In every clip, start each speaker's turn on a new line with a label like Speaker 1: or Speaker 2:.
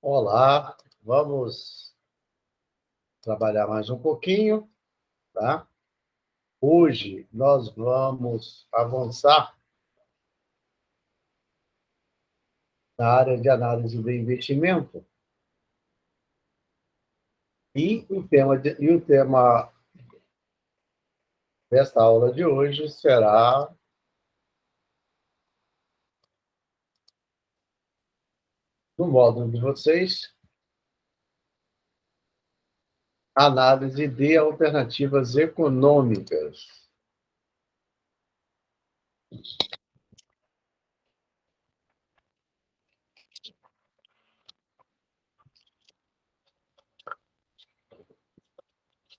Speaker 1: Olá, vamos trabalhar mais um pouquinho, tá? Hoje nós vamos avançar na área de análise de investimento e o tema desta aula de hoje será no módulo de vocês, análise de alternativas econômicas.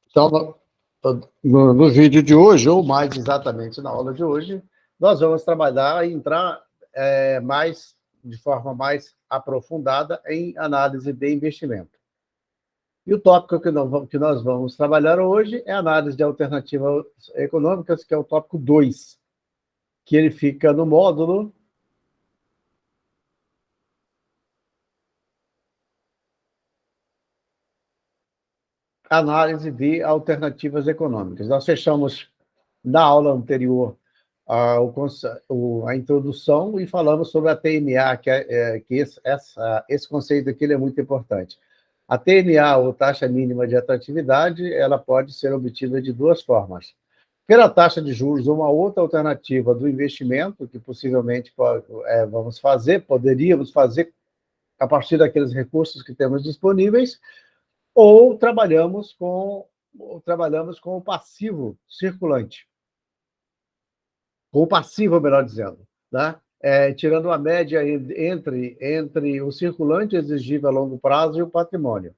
Speaker 1: Então, no vídeo de hoje, ou mais exatamente na aula de hoje, nós vamos trabalhar e entrar de forma mais aprofundada em análise de investimento. E o tópico que nós vamos trabalhar hoje é análise de alternativas econômicas, que é o tópico 2, que ele fica no módulo análise de alternativas econômicas. Nós fechamos na aula anterior a introdução e falamos sobre a TNA, que esse conceito aqui é muito importante. A TNA, ou taxa mínima de atratividade, ela pode ser obtida de duas formas. Pela taxa de juros, uma outra alternativa do investimento, que possivelmente poderíamos fazer a partir daqueles recursos que temos disponíveis, ou trabalhamos com o passivo circulante. Com o passivo, melhor dizendo, né? Tirando uma média entre o circulante exigível a longo prazo e o patrimônio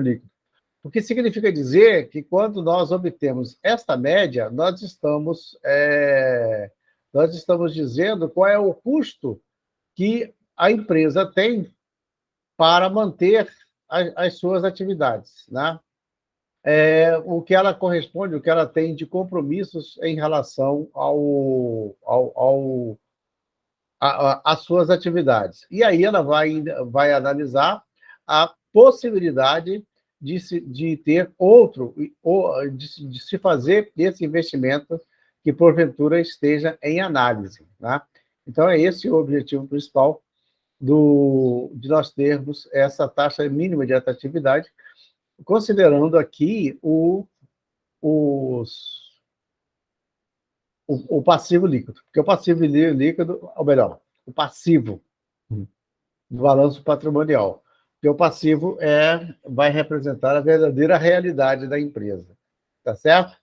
Speaker 1: líquido. O que significa dizer que, quando nós obtemos esta média, nós estamos dizendo qual é o custo que a empresa tem para manter as suas atividades, né? O que ela corresponde, o que ela tem de compromissos em relação às suas atividades. E aí ela vai analisar a possibilidade de ter outro, de se fazer esse investimento que, porventura, esteja em análise, né? Então, é esse o objetivo principal de nós termos essa taxa mínima de atratividade, considerando aqui o passivo líquido. Porque o passivo líquido, ou melhor, o passivo do balanço patrimonial. Porque o passivo vai representar a verdadeira realidade da empresa. Tá certo?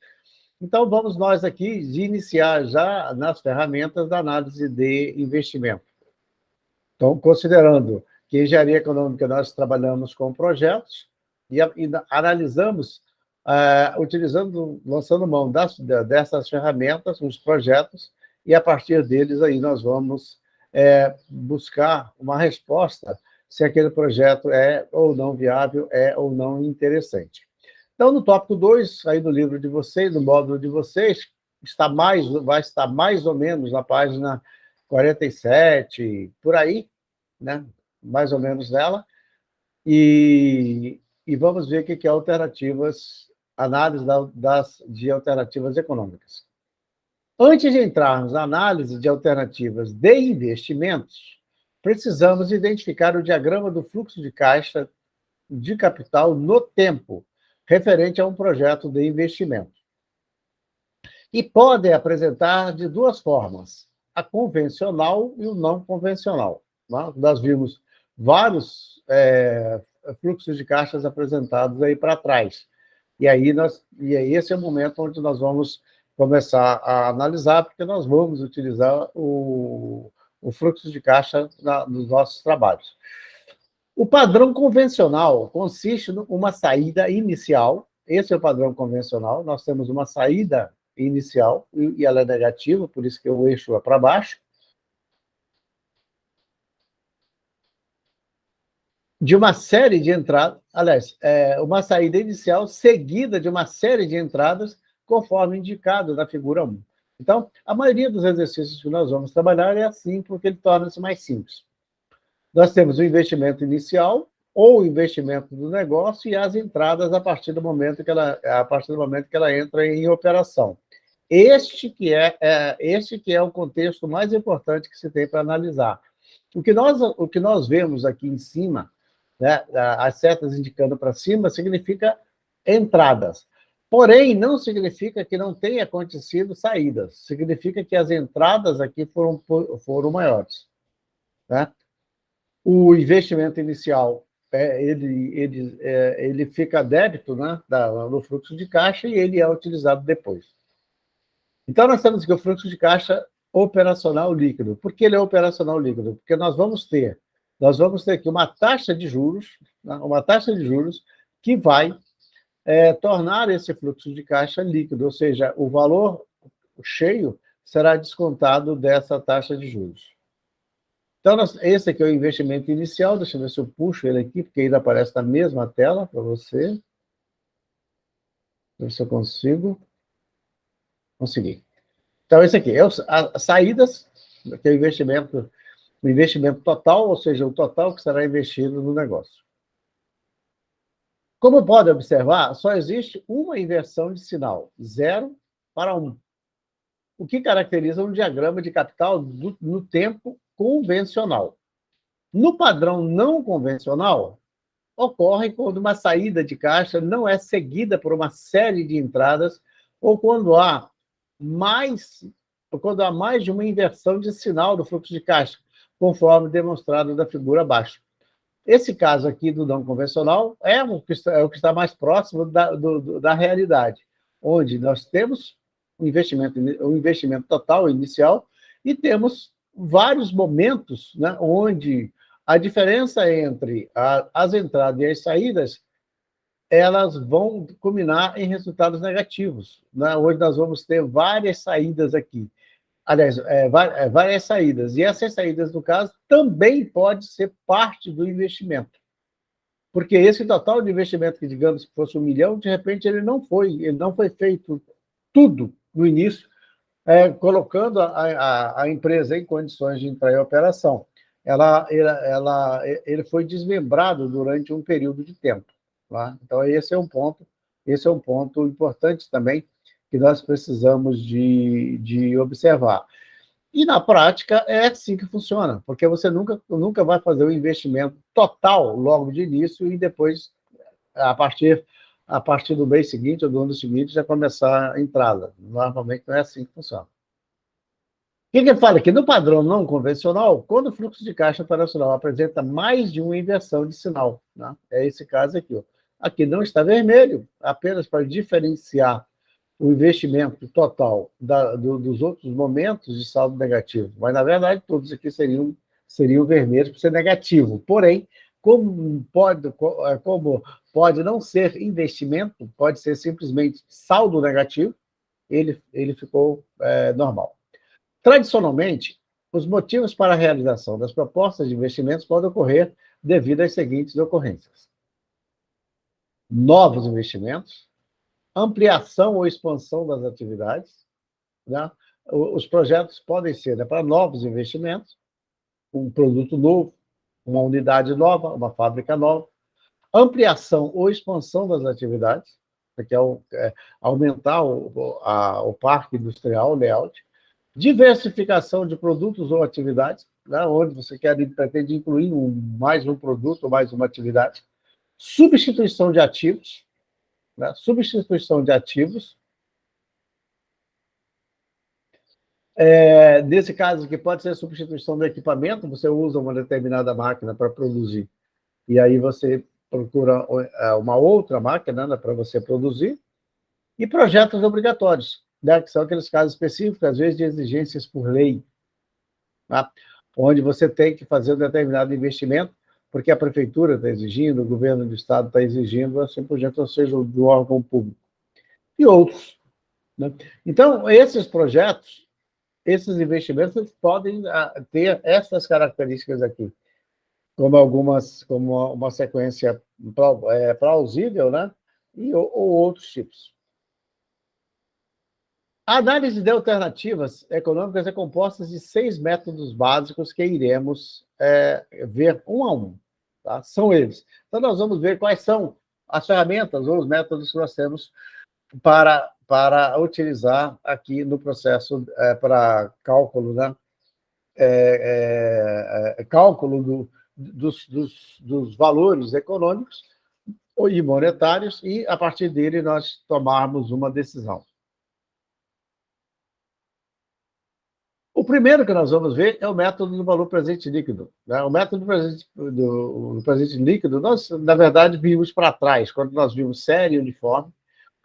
Speaker 1: Então, vamos nós aqui de iniciar já nas ferramentas da análise de investimento. Então, considerando que em engenharia econômica nós trabalhamos com projetos e analisamos, lançando mão dessas ferramentas, os projetos, e a partir deles aí nós vamos buscar uma resposta se aquele projeto é ou não viável, é ou não interessante. Então, no tópico 2, aí do livro de vocês, no módulo de vocês, vai estar mais ou menos na página 47, por aí, né? Mais ou menos dela, e vamos ver o que é análise de alternativas econômicas. Antes de entrarmos na análise de alternativas de investimentos, precisamos identificar o diagrama do fluxo de caixa de capital no tempo, referente a um projeto de investimento. E podem apresentar de duas formas, a convencional e o não convencional. Nós vimos vários fluxos de caixas apresentados aí para trás. E esse é o momento onde nós vamos começar a analisar, porque nós vamos utilizar o fluxo de caixa nos nossos trabalhos. O padrão convencional consiste em uma saída inicial. Esse é o padrão convencional. Nós temos uma saída inicial, e ela é negativa, por isso que o eixo é para baixo, de uma série de entradas, aliás, uma saída inicial seguida de uma série de entradas, conforme indicado na figura 1. Então, a maioria dos exercícios que nós vamos trabalhar é assim, porque ele torna-se mais simples. Nós temos o investimento inicial ou o investimento do negócio e as entradas a partir do momento que ela entra em operação. Este que é o contexto mais importante que se tem para analisar. O que nós vemos aqui em cima, né, as setas indicando para cima, significa entradas. Porém, não significa que não tenha acontecido saídas. Significa que as entradas aqui foram maiores. Né? O investimento inicial, ele fica débito, né, no fluxo de caixa e ele é utilizado depois. Então, nós temos aqui o fluxo de caixa operacional líquido. Por que ele é operacional líquido? Porque nós vamos ter aqui uma taxa de juros, né, que vai tornar esse fluxo de caixa líquido, ou seja, o valor cheio será descontado dessa taxa de juros. Então, esse aqui é o investimento inicial, deixa eu ver se eu puxo ele aqui, porque ele aparece na mesma tela para você. Deixa eu ver se eu consigo. Consegui. Então, esse aqui é as saídas, que é o investimento total, ou seja, o total que será investido no negócio. Como pode observar, só existe uma inversão de sinal, 0 para 1. O que caracteriza um diagrama de capital no tempo convencional. No padrão não convencional, ocorre quando uma saída de caixa não é seguida por uma série de entradas ou quando há mais de uma inversão de sinal do fluxo de caixa, conforme demonstrado na figura abaixo. Esse caso aqui do não convencional é o que está mais próximo da realidade, onde nós temos um investimento total inicial e temos vários momentos, né, onde a diferença entre as entradas e as saídas elas vão culminar em resultados negativos, né? Hoje nós vamos ter várias saídas aqui. Aliás, várias saídas. E essas saídas, no caso, também pode ser parte do investimento. Porque esse total de investimento, que digamos que fosse 1 milhão, de repente ele não foi feito tudo no início, colocando a empresa em condições de entrar em operação. Ele foi desmembrado durante um período de tempo. Tá? Então, esse é um ponto importante também que nós precisamos de observar. E, na prática, é assim que funciona, porque você nunca vai fazer o investimento total logo de início e depois, a partir do mês seguinte ou do ano seguinte, já começar a entrada. Normalmente não é assim que funciona. O que ele fala aqui? No padrão não convencional, quando o fluxo de caixa operacional apresenta mais de uma inversão de sinal, né? É esse caso aqui. Ó. Aqui não está vermelho, apenas para diferenciar o investimento total dos outros momentos de saldo negativo. Mas, na verdade, todos aqui seriam vermelhos por ser negativo. Porém, como pode não ser investimento, pode ser simplesmente saldo negativo, ele ficou normal. Tradicionalmente, os motivos para a realização das propostas de investimentos podem ocorrer devido às seguintes ocorrências: novos investimentos, ampliação ou expansão das atividades, né? Os projetos podem ser, né, para novos investimentos, um produto novo, uma unidade nova, uma fábrica nova, ampliação ou expansão das atividades, que é aumentar o parque industrial, o layout, diversificação de produtos ou atividades, né, onde você pretende incluir mais um produto ou mais uma atividade, substituição de ativos, né, nesse caso, que pode ser substituição do equipamento, você usa uma determinada máquina para produzir, e aí você procura uma outra máquina, né, para você produzir, e projetos obrigatórios, né, que são aqueles casos específicos, às vezes, de exigências por lei, tá? Onde você tem que fazer um determinado investimento, porque a prefeitura está exigindo, o governo do estado está exigindo, assim por diante, ou seja, do órgão público. E outros. Né? Então, esses projetos, esses investimentos podem ter essas características aqui, como uma sequência plausível, né? Ou outros tipos. A análise de alternativas econômicas é composta de 6 métodos básicos que iremos ver um a um. Tá? São eles. Então, nós vamos ver quais são as ferramentas ou os métodos que nós temos para utilizar aqui no processo para cálculo, né? Cálculo dos valores econômicos e monetários, e, a partir dele, nós tomarmos uma decisão. O primeiro que nós vamos ver é o método do valor presente líquido. Né? O método do presente líquido, nós, na verdade, vimos para trás, quando nós vimos série uniforme,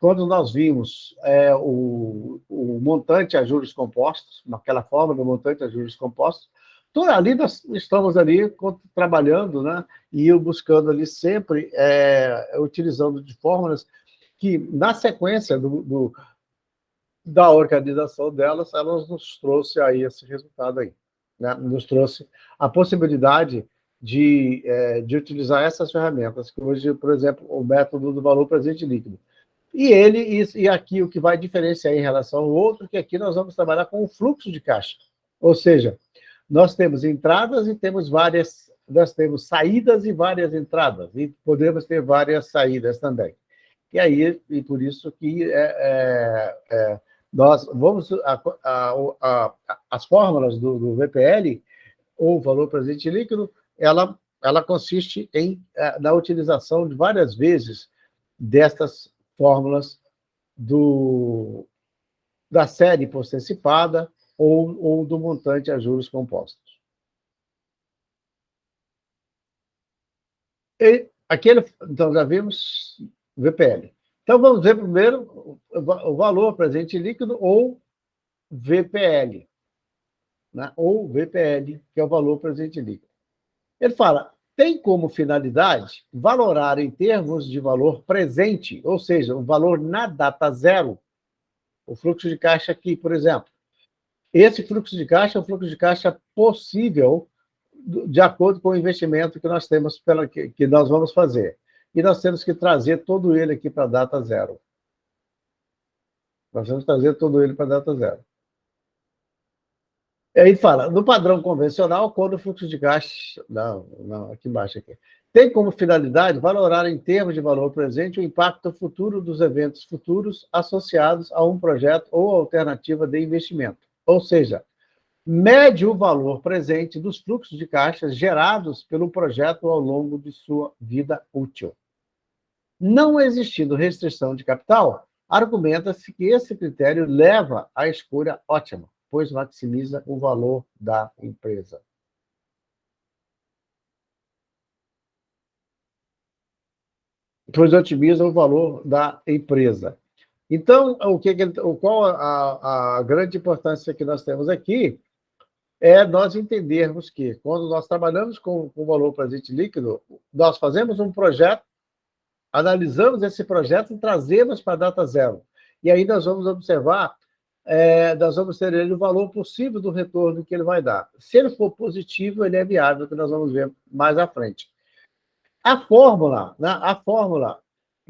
Speaker 1: quando nós vimos o montante a juros compostos, naquela forma do montante a juros compostos, ali nós estamos ali trabalhando, né, e eu buscando ali sempre, utilizando de fórmulas que, na sequência da organização delas, elas nos trouxe aí esse resultado aí, né? Nos trouxe a possibilidade de utilizar essas ferramentas, que hoje, por exemplo, o método do valor presente líquido. E aqui o que vai diferenciar em relação ao outro, que aqui nós vamos trabalhar com o fluxo de caixa. Ou seja, nós temos entradas e temos nós temos saídas e várias entradas, e podemos ter várias saídas também. E por isso que nós vamos... As fórmulas do VPL, ou valor presente líquido, ela consiste na utilização de várias vezes destas fórmulas da série postecipada ou do montante a juros compostos. Então, já vimos VPL. Então, vamos ver primeiro o valor presente líquido, ou VPL, né? Ou VPL, que é o valor presente líquido. Ele fala, tem como finalidade valorar em termos de valor presente, ou seja, o valor na data zero, o fluxo de caixa aqui, por exemplo. Esse fluxo de caixa é o fluxo de caixa possível de acordo com o investimento que nós temos, que nós vamos fazer. E nós temos que trazer todo ele aqui para a data zero. Nós vamos trazer todo ele para a data zero. E aí fala, no padrão convencional, quando o fluxo de caixa... Não, aqui embaixo. Aqui. Tem como finalidade valorar em termos de valor presente o impacto futuro dos eventos futuros associados a um projeto ou alternativa de investimento. Ou seja, mede o valor presente dos fluxos de caixa gerados pelo projeto ao longo de sua vida útil. Não existindo restrição de capital, argumenta-se que esse critério leva à escolha ótima, pois maximiza o valor da empresa. Pois otimiza o valor da empresa. Então, qual a grande importância que nós temos aqui é nós entendermos que, quando nós trabalhamos com o valor presente líquido, nós fazemos um projeto, analisamos esse projeto e trazemos para a data zero. E aí nós vamos observar, nós vamos ter o valor possível do retorno que ele vai dar. Se ele for positivo, ele é viável, que nós vamos ver mais à frente. A fórmula, né,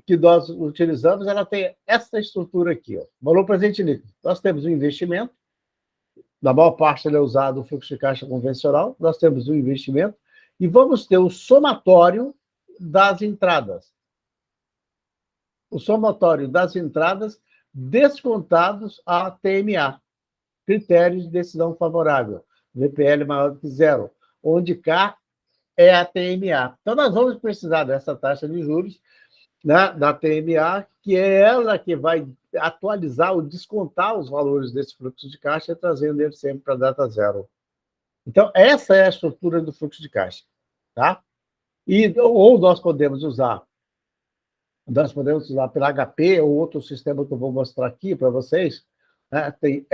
Speaker 1: que nós utilizamos, ela tem essa estrutura aqui, ó, valor presente líquido. Nós temos o investimento, na maior parte ele é usado o fluxo de caixa convencional, nós temos o investimento, e vamos ter o somatório das entradas. O somatório das entradas descontados a TMA, critérios de decisão favorável, VPL maior do que zero, onde K é a TMA. Então, nós vamos precisar dessa taxa de juros, né, da TMA, que é ela que vai atualizar ou descontar os valores desse fluxo de caixa, trazendo ele sempre para a data zero. Então, essa é a estrutura do fluxo de caixa. Tá? Ou nós podemos usar pela HP, ou outro sistema que eu vou mostrar aqui para vocês, né? Tem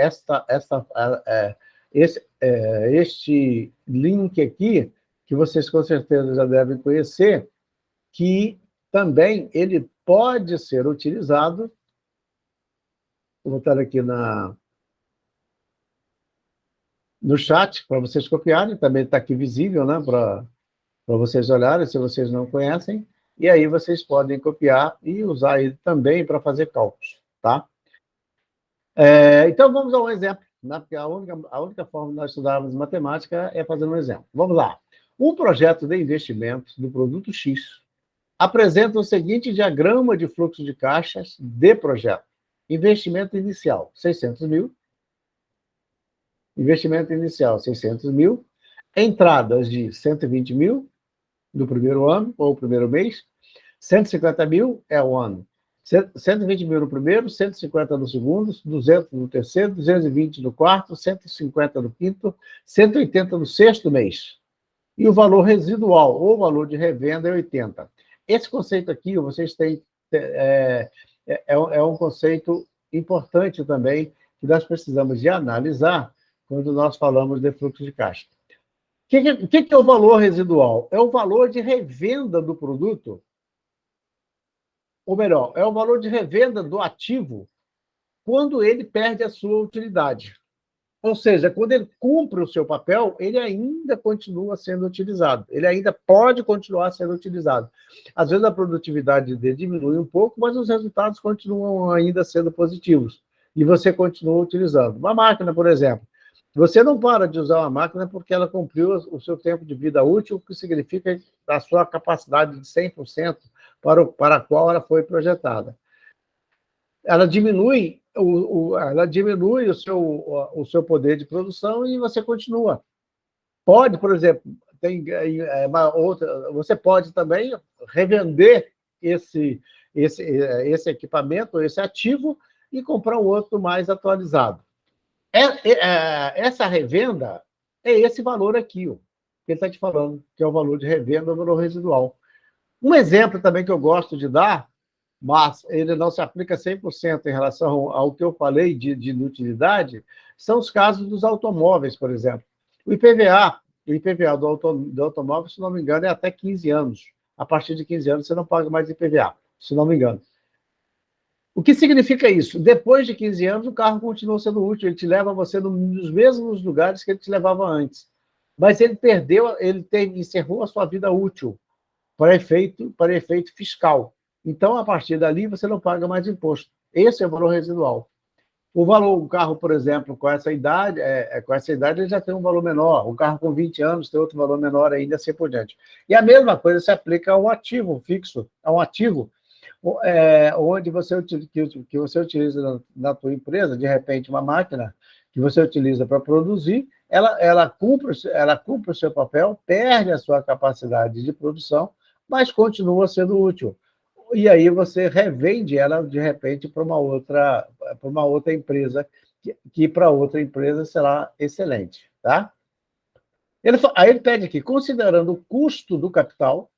Speaker 1: este link aqui, que vocês com certeza já devem conhecer, que também ele pode ser utilizado, vou botar aqui no chat, para vocês copiarem, também está aqui visível, né, para vocês olharem, se vocês não conhecem, e aí vocês podem copiar e usar ele também para fazer cálculos, tá? Então, vamos a um exemplo, né? Porque a única forma de nós estudarmos matemática é fazendo um exemplo. Vamos lá. Um projeto de investimento do produto X apresenta o seguinte diagrama de fluxo de caixas de projeto. Investimento inicial, 600 mil. Investimento inicial, 600 mil. Entradas de 120 mil no primeiro ano, ou primeiro mês. 150 mil é o ano. 120 mil no primeiro, 150 no segundo, 200 no terceiro, 220 no quarto, 150 no quinto, 180 no sexto mês. E o valor residual, ou valor de revenda, é 80. Esse conceito aqui, vocês têm, é um conceito importante também, que nós precisamos de analisar quando nós falamos de fluxo de caixa. O que é o valor residual? É o valor de revenda do produto, ou melhor, é o valor de revenda do ativo quando ele perde a sua utilidade. Ou seja, quando ele cumpre o seu papel, ele ainda continua sendo utilizado. Ele ainda pode continuar sendo utilizado. Às vezes a produtividade dele diminui um pouco, mas os resultados continuam ainda sendo positivos. E você continua utilizando. Uma máquina, por exemplo. Você não para de usar uma máquina porque ela cumpriu o seu tempo de vida útil, o que significa a sua capacidade de 100% para a qual ela foi projetada. Ela diminui o seu poder de produção e você continua. Pode, por exemplo, uma outra, você pode também revender esse equipamento, esse ativo, e comprar um outro mais atualizado. Essa revenda é esse valor aqui, ó, que ele está te falando, que é o valor de revenda, o valor residual. Um exemplo também que eu gosto de dar, mas ele não se aplica 100% em relação ao que eu falei de inutilidade, são os casos dos automóveis, por exemplo. O IPVA do automóvel, se não me engano, é até 15 anos. A partir de 15 anos, você não paga mais IPVA, se não me engano. O que significa isso? Depois de 15 anos, o carro continua sendo útil, ele te leva você nos mesmos lugares que ele te levava antes. Mas ele perdeu, encerrou a sua vida útil para efeito fiscal. Então, a partir dali, você não paga mais imposto. Esse é o valor residual. O carro, por exemplo, com essa idade ele já tem um valor menor. O carro com 20 anos tem outro valor menor ainda, assim por diante. E a mesma coisa se aplica a um ativo fixo, a um ativo onde que você utiliza na tua empresa, de repente, uma máquina que você utiliza para produzir, ela cumpre o seu papel, perde a sua capacidade de produção, mas continua sendo útil. E aí você revende ela, de repente, para uma outra empresa, que para outra empresa será excelente. Tá? Aí ele pede aqui, considerando o custo do capital,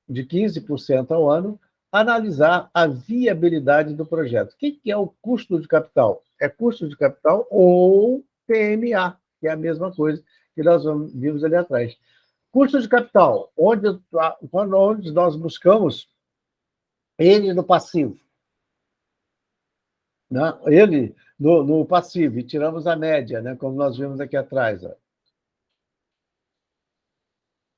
Speaker 1: de 15% ao ano, analisar a viabilidade do projeto. O que é o custo de capital? É custo de capital ou PMA, que é a mesma coisa que nós vimos ali atrás. Custo de capital, onde nós buscamos ele no passivo. Né? Ele no passivo, e tiramos a média, né? Como nós vimos aqui atrás. Ó.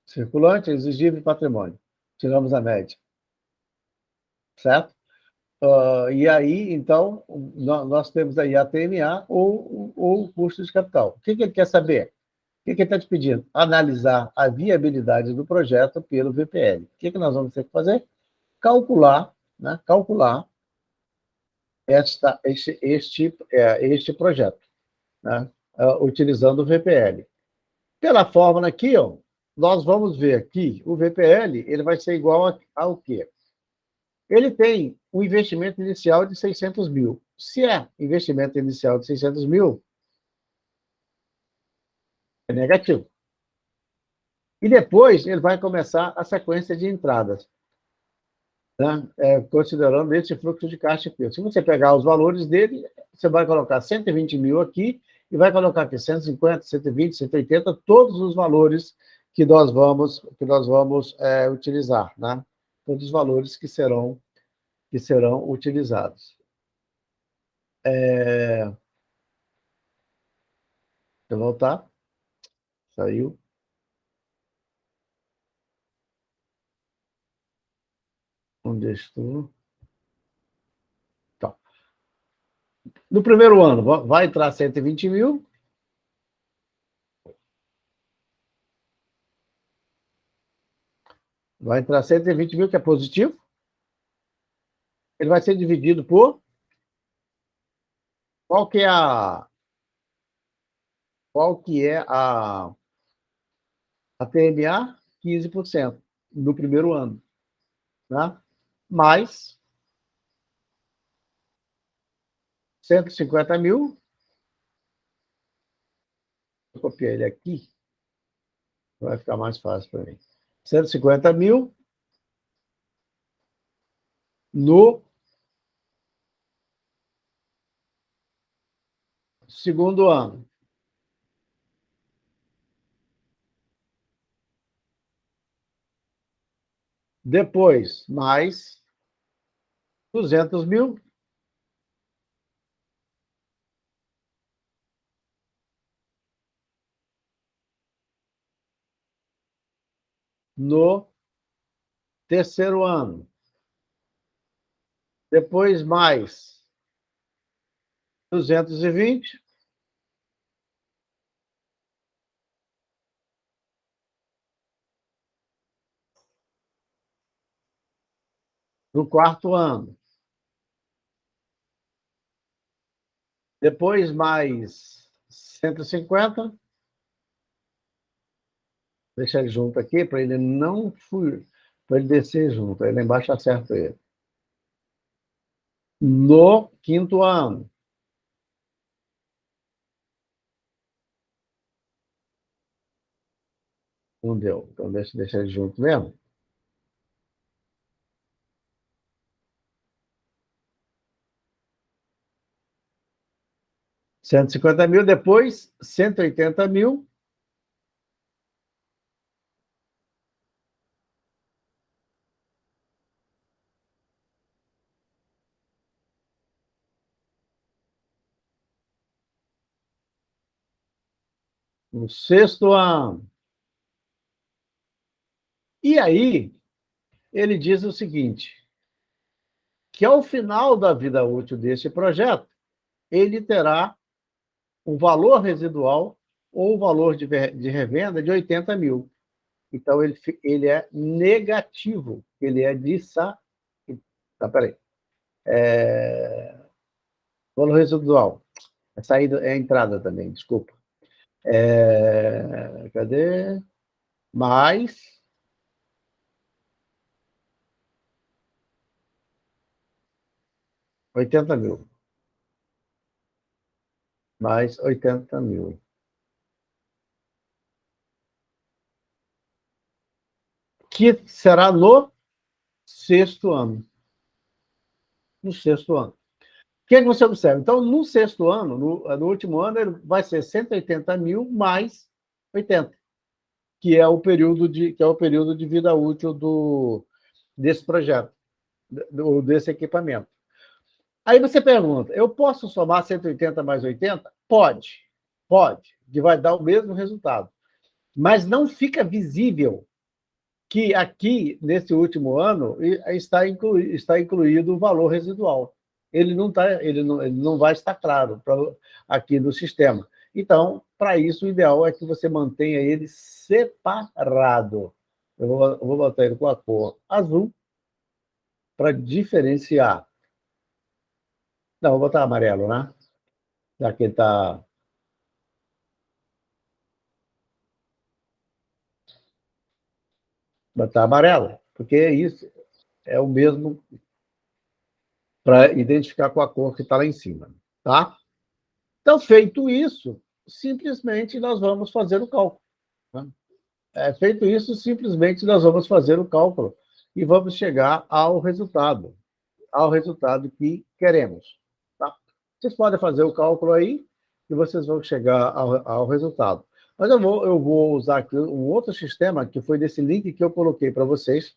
Speaker 1: Circulante, exigível e patrimônio. Tiramos a média. Certo? E aí, então, nós temos aí a TMA ou o custo de capital. O que ele quer saber? O que ele está te pedindo? Analisar a viabilidade do projeto pelo VPL. O que nós vamos ter que fazer? Calcular, né? Calcular este projeto, né? Utilizando o VPL. Pela fórmula aqui, ó, nós vamos ver aqui, o VPL ele vai ser igual ao quê? Ele tem um investimento inicial de 600 mil. Se é investimento inicial de 600 mil, é negativo. E depois ele vai começar a sequência de entradas, né? Considerando esse fluxo de caixa aqui. Se você pegar os valores dele, você vai colocar 120 mil aqui e vai colocar aqui 150, 120, 180, todos os valores que nós vamos utilizar, né? Todos os valores que serão utilizados. Deixa eu voltar. Saiu. Onde estou? Tá. No primeiro ano, vai entrar 120 mil. Vai entrar 120 mil, que é positivo. Ele vai ser dividido por... Qual que é a... Qual que é a TMA? 15% no primeiro ano. Né? Mais 150 mil. Vou copiar ele aqui. Vai ficar mais fácil para mim. 150 mil no segundo ano. Depois, mais 200 mil no terceiro ano. Depois, mais 220 no quarto ano. Depois, mais 150. Deixa ele junto aqui, para ele não fugir, para ele descer junto. Aí lá embaixo acerto ele. No quinto ano. Não deu. Então, deixa ele junto mesmo. R$ 150 mil, depois 180 mil. No sexto ano. E aí, ele diz o seguinte, que ao final da vida útil deste projeto, ele terá um valor residual ou o valor de revenda de 80 mil. Então, ele é negativo, ele é Tá, peraí. Valor residual. A saída é a entrada também, desculpa. Cadê? Mais 80 mil. Mais 80 mil. Que será no sexto ano. No sexto ano. O que é que você observa? Então, no sexto ano, no último ano, ele vai ser 180 mil mais 80, que é o período de vida útil desse projeto, desse equipamento. Aí você pergunta, eu posso somar 180 mais 80? Pode, que vai dar o mesmo resultado. Mas não fica visível que aqui, nesse último ano, está incluído o valor residual. Ele não vai estar claro aqui no sistema. Então, para isso, o ideal é que você mantenha ele separado. Eu vou botar ele com a cor azul para diferenciar. Não, vou botar amarelo, né? Já que ele está... Botar amarelo, porque isso é o mesmo para identificar com a cor que está lá em cima, tá? Então, feito isso, simplesmente nós vamos fazer o cálculo. Né? Feito isso, simplesmente nós vamos fazer o cálculo e vamos chegar ao resultado que queremos. Tá? Vocês podem fazer o cálculo aí e vocês vão chegar ao resultado. Mas eu vou usar aqui um outro sistema, que foi desse link que eu coloquei para vocês,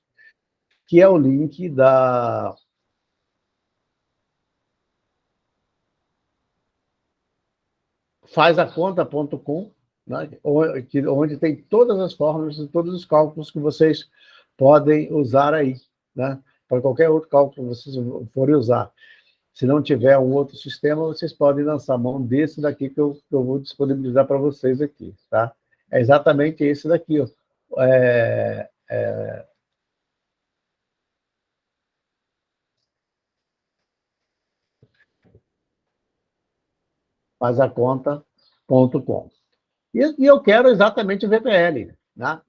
Speaker 1: que é o link da... fazaconta.com, né? Onde tem todas as fórmulas e todos os cálculos que vocês podem usar aí, né? Para qualquer outro cálculo que vocês forem usar. Se não tiver um outro sistema, vocês podem lançar mão desse daqui que eu vou disponibilizar para vocês aqui, tá? É exatamente esse daqui, ó. fazaconta.com. E eu quero exatamente o VPL, né?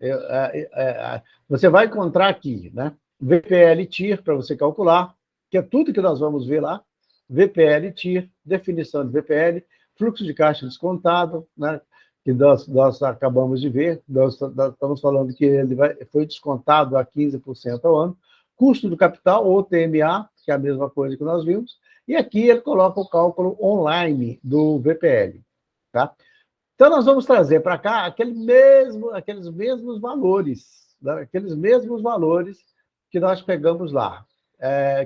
Speaker 1: Você vai encontrar aqui, né? VPL TIR para você calcular, que é tudo que nós vamos ver lá. VPL TIR, definição de VPL, fluxo de caixa descontado, né? Que nós acabamos de ver, nós estamos falando que ele foi descontado a 15% ao ano, custo do capital, ou TMA, que é a mesma coisa que nós vimos, e aqui ele coloca o cálculo online do VPL, tá? Então, nós vamos trazer para cá aqueles mesmos valores, né? Aqueles mesmos valores que nós pegamos lá,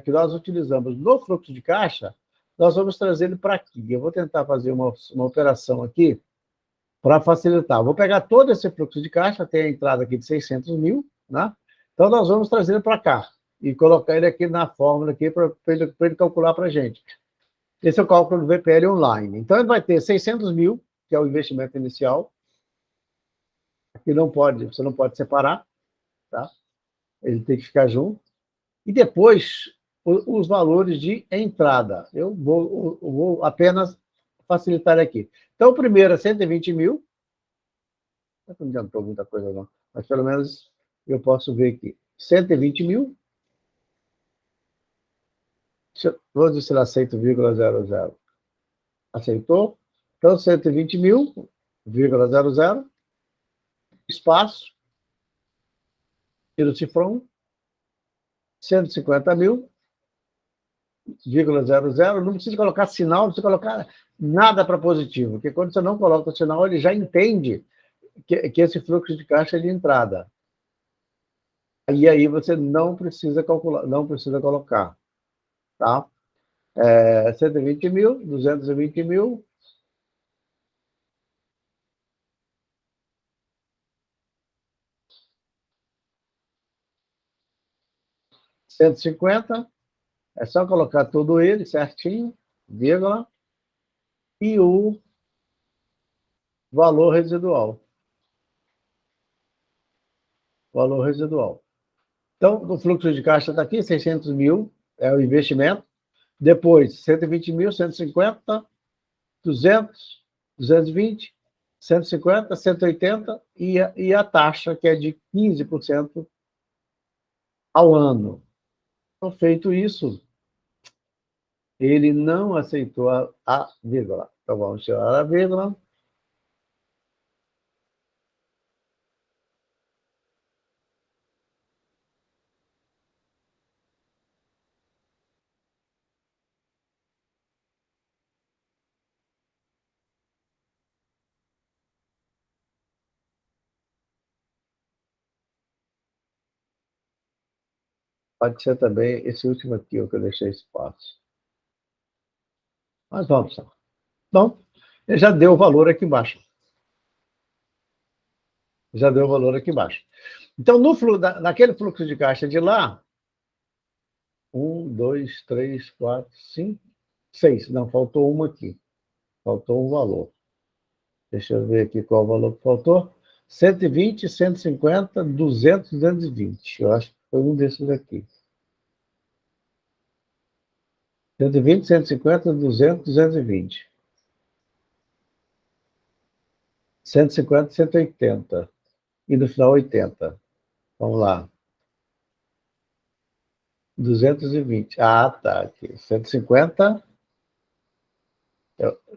Speaker 1: que nós utilizamos no fluxo de caixa, nós vamos trazer ele para aqui. Eu vou tentar fazer uma operação aqui para facilitar. Vou pegar todo esse fluxo de caixa, tem a entrada aqui de 600 mil, né? Então, nós vamos trazer ele para cá e colocar ele aqui na fórmula aqui para ele calcular para a gente. Esse é o cálculo do VPL online. Então, ele vai ter 600 mil, que é o investimento inicial, que você não pode separar, tá? Ele tem que ficar junto. E depois, os valores de entrada. Eu vou apenas facilitar aqui. Então, o primeiro é 120 mil. Não adiantou muita coisa, não. Mas, pelo menos, eu posso ver aqui. 120 mil. Vou dizer se ele aceita 0,00. Aceitou? Então, 120 mil, 0,00, espaço, tira o cifrão, 150 mil, 0,00, não precisa colocar sinal, não precisa colocar nada para positivo, porque quando você não coloca o sinal, ele já entende que esse fluxo de caixa é de entrada. E aí você não precisa calcular, não precisa colocar, tá? 120 mil, 220 mil, 150, é só colocar todo ele certinho, vírgula, e o valor residual. Valor residual. Então, o fluxo de caixa está aqui, 600 mil é o investimento. Depois, 120 mil, 150, 200, 220, 150, 180 e a taxa, que é de 15% ao ano. Então, feito isso, ele não aceitou a vírgula. Então, vamos tirar a vírgula. Pode ser também esse último aqui, o que eu deixei espaço. Mas vamos lá. Então, ele já deu o valor aqui embaixo. Já deu o valor aqui embaixo. Então, naquele fluxo de caixa de lá, 1, 2, 3, 4, 5, 6. Não, faltou uma aqui. Faltou um valor. Deixa eu ver aqui qual o valor que faltou. 120, 150, 200, 220. Eu acho que foi um desses aqui. 120, 150, 200, 220. 150, 180. E no final, 80. Vamos lá. 220. Ah, tá. Aqui. 150.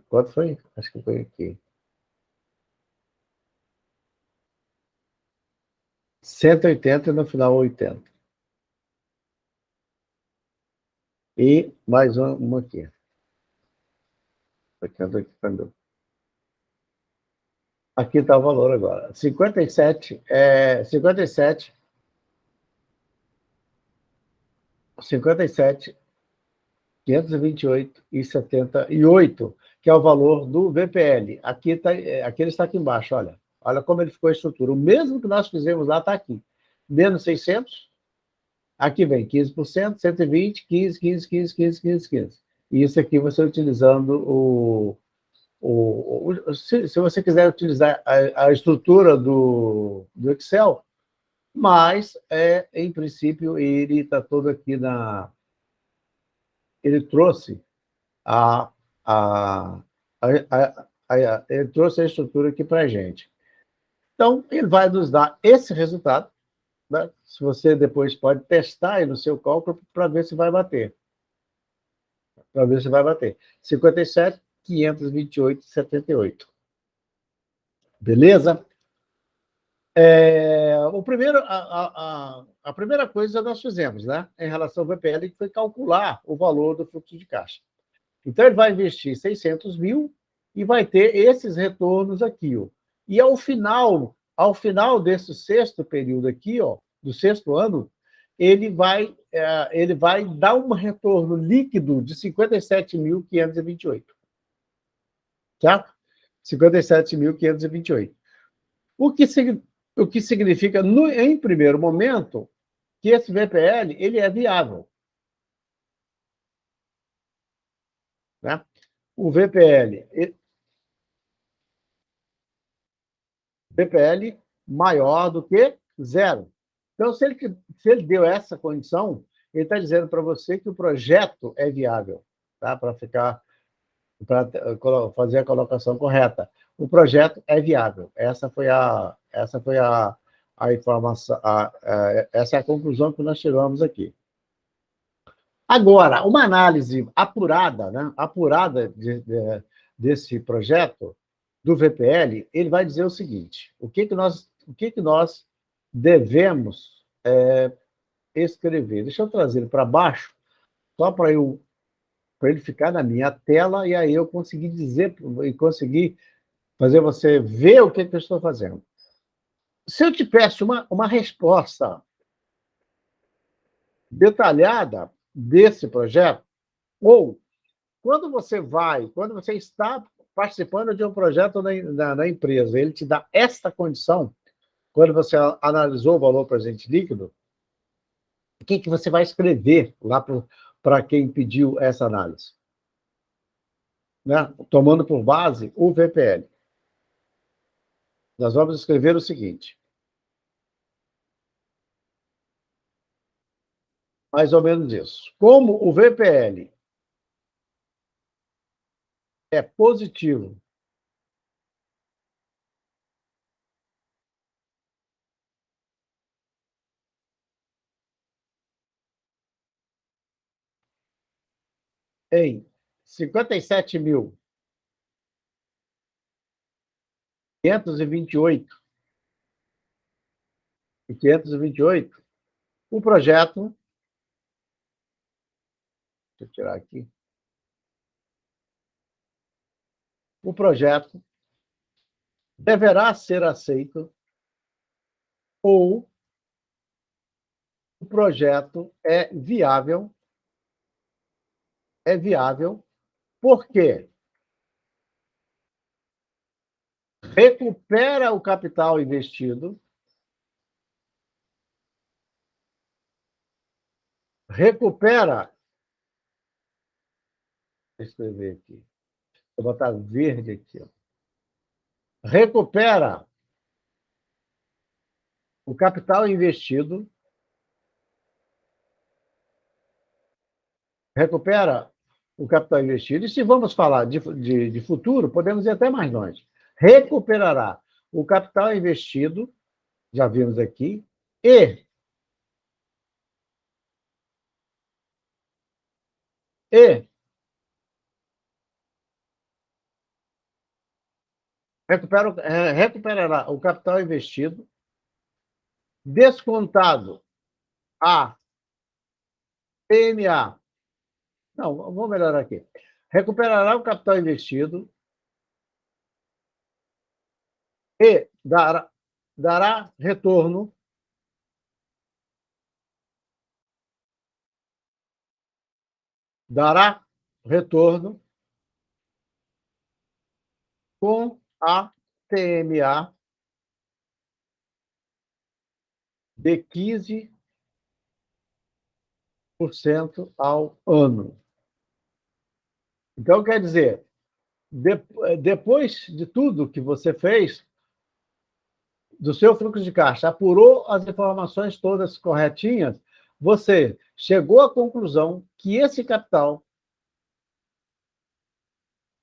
Speaker 1: Quanto foi? Acho que foi aqui. 180 e no final 80. E mais uma aqui. Aqui está o valor agora. 57, 57, 528 e 78, que é o valor do VPL. Aqui ele está aqui embaixo, olha. Olha como ele ficou a estrutura. O mesmo que nós fizemos lá está aqui. Menos 600, aqui vem 15%, 120, 15, 15, 15, 15, 15, 15. E isso aqui você utilizando se você quiser utilizar a estrutura do Excel, mas, em princípio, ele está todo aqui na... Ele trouxe a, a, ele trouxe a estrutura aqui para a gente. Então, ele vai nos dar esse resultado, né? Se você depois pode testar aí no seu cálculo para ver se vai bater. Para ver se vai bater. 57.528,78. Beleza? O primeiro, a primeira coisa nós fizemos, né, em relação ao VPL, que foi calcular o valor do fluxo de caixa. Então, ele vai investir 600 mil e vai ter esses retornos aqui. Ó. E ao final desse sexto período aqui, ó, do sexto ano, ele vai dar um retorno líquido de 57.528. Certo? 57.528. O que, o que significa, em primeiro momento, que esse VPL ele é viável. Né? O VPL maior do que zero. Então, se ele deu essa condição, ele está dizendo para você que o projeto é viável, tá? Para fazer a colocação correta. O projeto é viável. Essa foi a informação, essa é a conclusão que nós tiramos aqui. Agora, uma análise apurada, né, desse projeto, do VPL, ele vai dizer o seguinte: o que nós devemos escrever? Deixa eu trazer ele para baixo, só para ele ficar na minha tela, e aí eu conseguir dizer, e conseguir fazer você ver o que eu estou fazendo. Se eu te peço uma resposta detalhada desse projeto, ou quando você está participando de um projeto na empresa, ele te dá esta condição, quando você analisou o valor presente líquido, o que você vai escrever lá para quem pediu essa análise? Né? Tomando por base o VPL. Nós vamos escrever o seguinte, mais ou menos isso. Como o VPL é positivo em 57.528 e 528, o projeto, deixa eu tirar aqui, o projeto deverá ser aceito ou o projeto é viável porque recupera o capital investido, recupera, vou escrever aqui, vou botar verde aqui, ó. Recupera o capital investido, recupera o capital investido, e se vamos falar de futuro, podemos ir até mais longe. Recuperará o capital investido, já vimos aqui, e recuperará o capital investido, descontado a PMA. Não, vamos melhorar aqui. Recuperará o capital investido e dará retorno com a TMA de 15% ao ano. Então, quer dizer, depois de tudo que você fez, do seu fluxo de caixa, apurou as informações todas corretinhas, você chegou à conclusão que esse capital,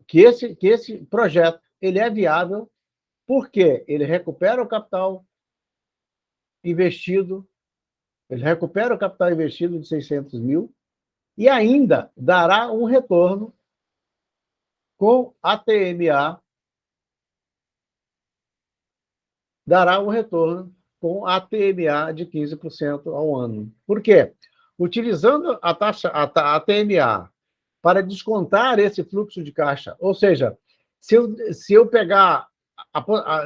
Speaker 1: que esse projeto, ele é viável, porque ele recupera o capital investido, ele recupera o capital investido de 600 mil e ainda dará um retorno com a TMA, dará um retorno com a TMA de 15% ao ano. Por quê? Utilizando a taxa, a TMA, para descontar esse fluxo de caixa, ou seja, se eu pegar,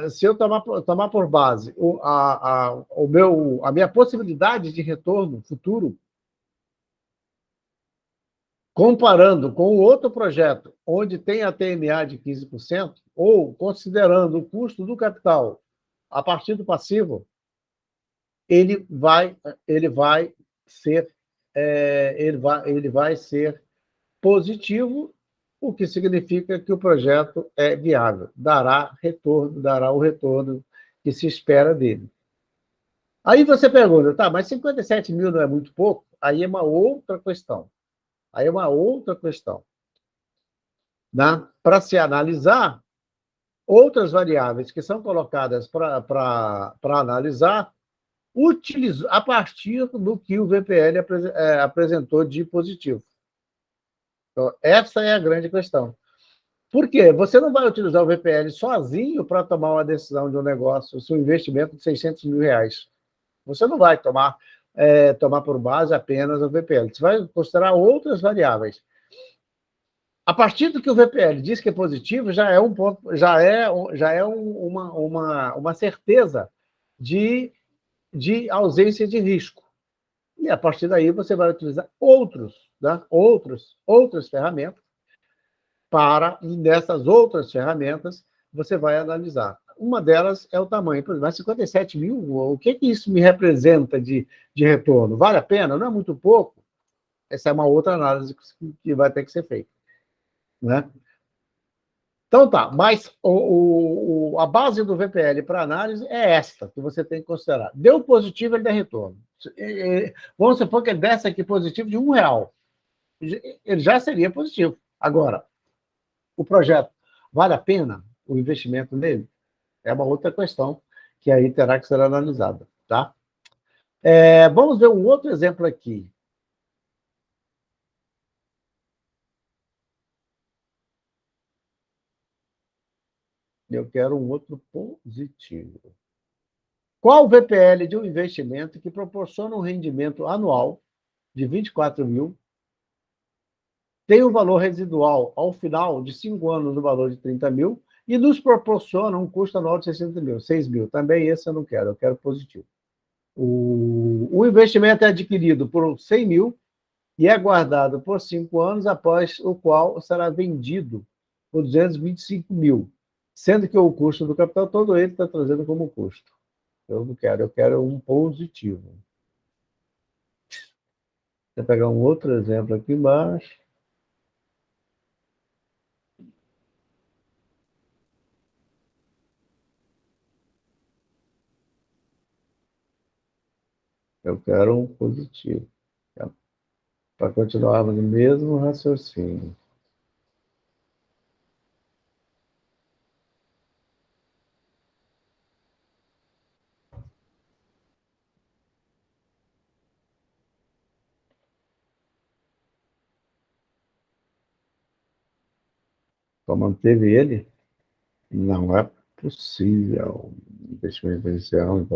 Speaker 1: se eu tomar por base a minha possibilidade de retorno futuro, comparando com outro projeto onde tem a TMA de 15%, ou considerando o custo do capital a partir do passivo, ele vai, ele vai ser, ele vai ser positivo, o que significa que o projeto é viável, dará o retorno que se espera dele. Aí você pergunta, tá, mas 57 mil não é muito pouco? Aí é uma outra questão. Aí é uma outra questão. Né? Para se analisar, outras variáveis que são colocadas para analisar, a partir do que o VPL apresentou de positivo. Então, essa é a grande questão. Por quê? Você não vai utilizar o VPL sozinho para tomar uma decisão de um negócio, o seu investimento de 600 mil reais. Você não vai tomar por base apenas o VPL. Você vai considerar outras variáveis. A partir do que o VPL diz que é positivo, já é um ponto, uma certeza de ausência de risco. E a partir daí você vai utilizar né, outras ferramentas e nessas outras ferramentas você vai analisar. Uma delas é o tamanho. Por exemplo, mas 57 mil, o que isso me representa de retorno? Vale a pena? Não é muito pouco? Essa é uma outra análise que vai ter que ser feita. Né? Então tá, mas a base do VPL para análise é esta, que você tem que considerar. Deu positivo, ele dá retorno. Vamos supor que ele desse aqui positivo de R$1. Ele já seria positivo. Agora, o projeto vale a pena o investimento nele? É uma outra questão que aí terá que ser analisada. Tá? Vamos ver um outro exemplo aqui. Eu quero um outro positivo. Qual o VPL de um investimento que proporciona um rendimento anual de 24 mil, tem um valor residual ao final de 5 anos no valor de 30 mil e nos proporciona um custo anual de 60 mil, 6 mil. Também esse eu não quero, eu quero positivo. O investimento é adquirido por 100 mil e é guardado por 5 anos, após o qual será vendido por 225 mil, sendo que o custo do capital todo ele está trazendo como custo. Eu não quero, eu quero um positivo. Vou pegar um outro exemplo aqui embaixo. Eu quero um positivo. Para continuarmos no mesmo raciocínio. Só manteve ele? Não é possível. Investimento inicial,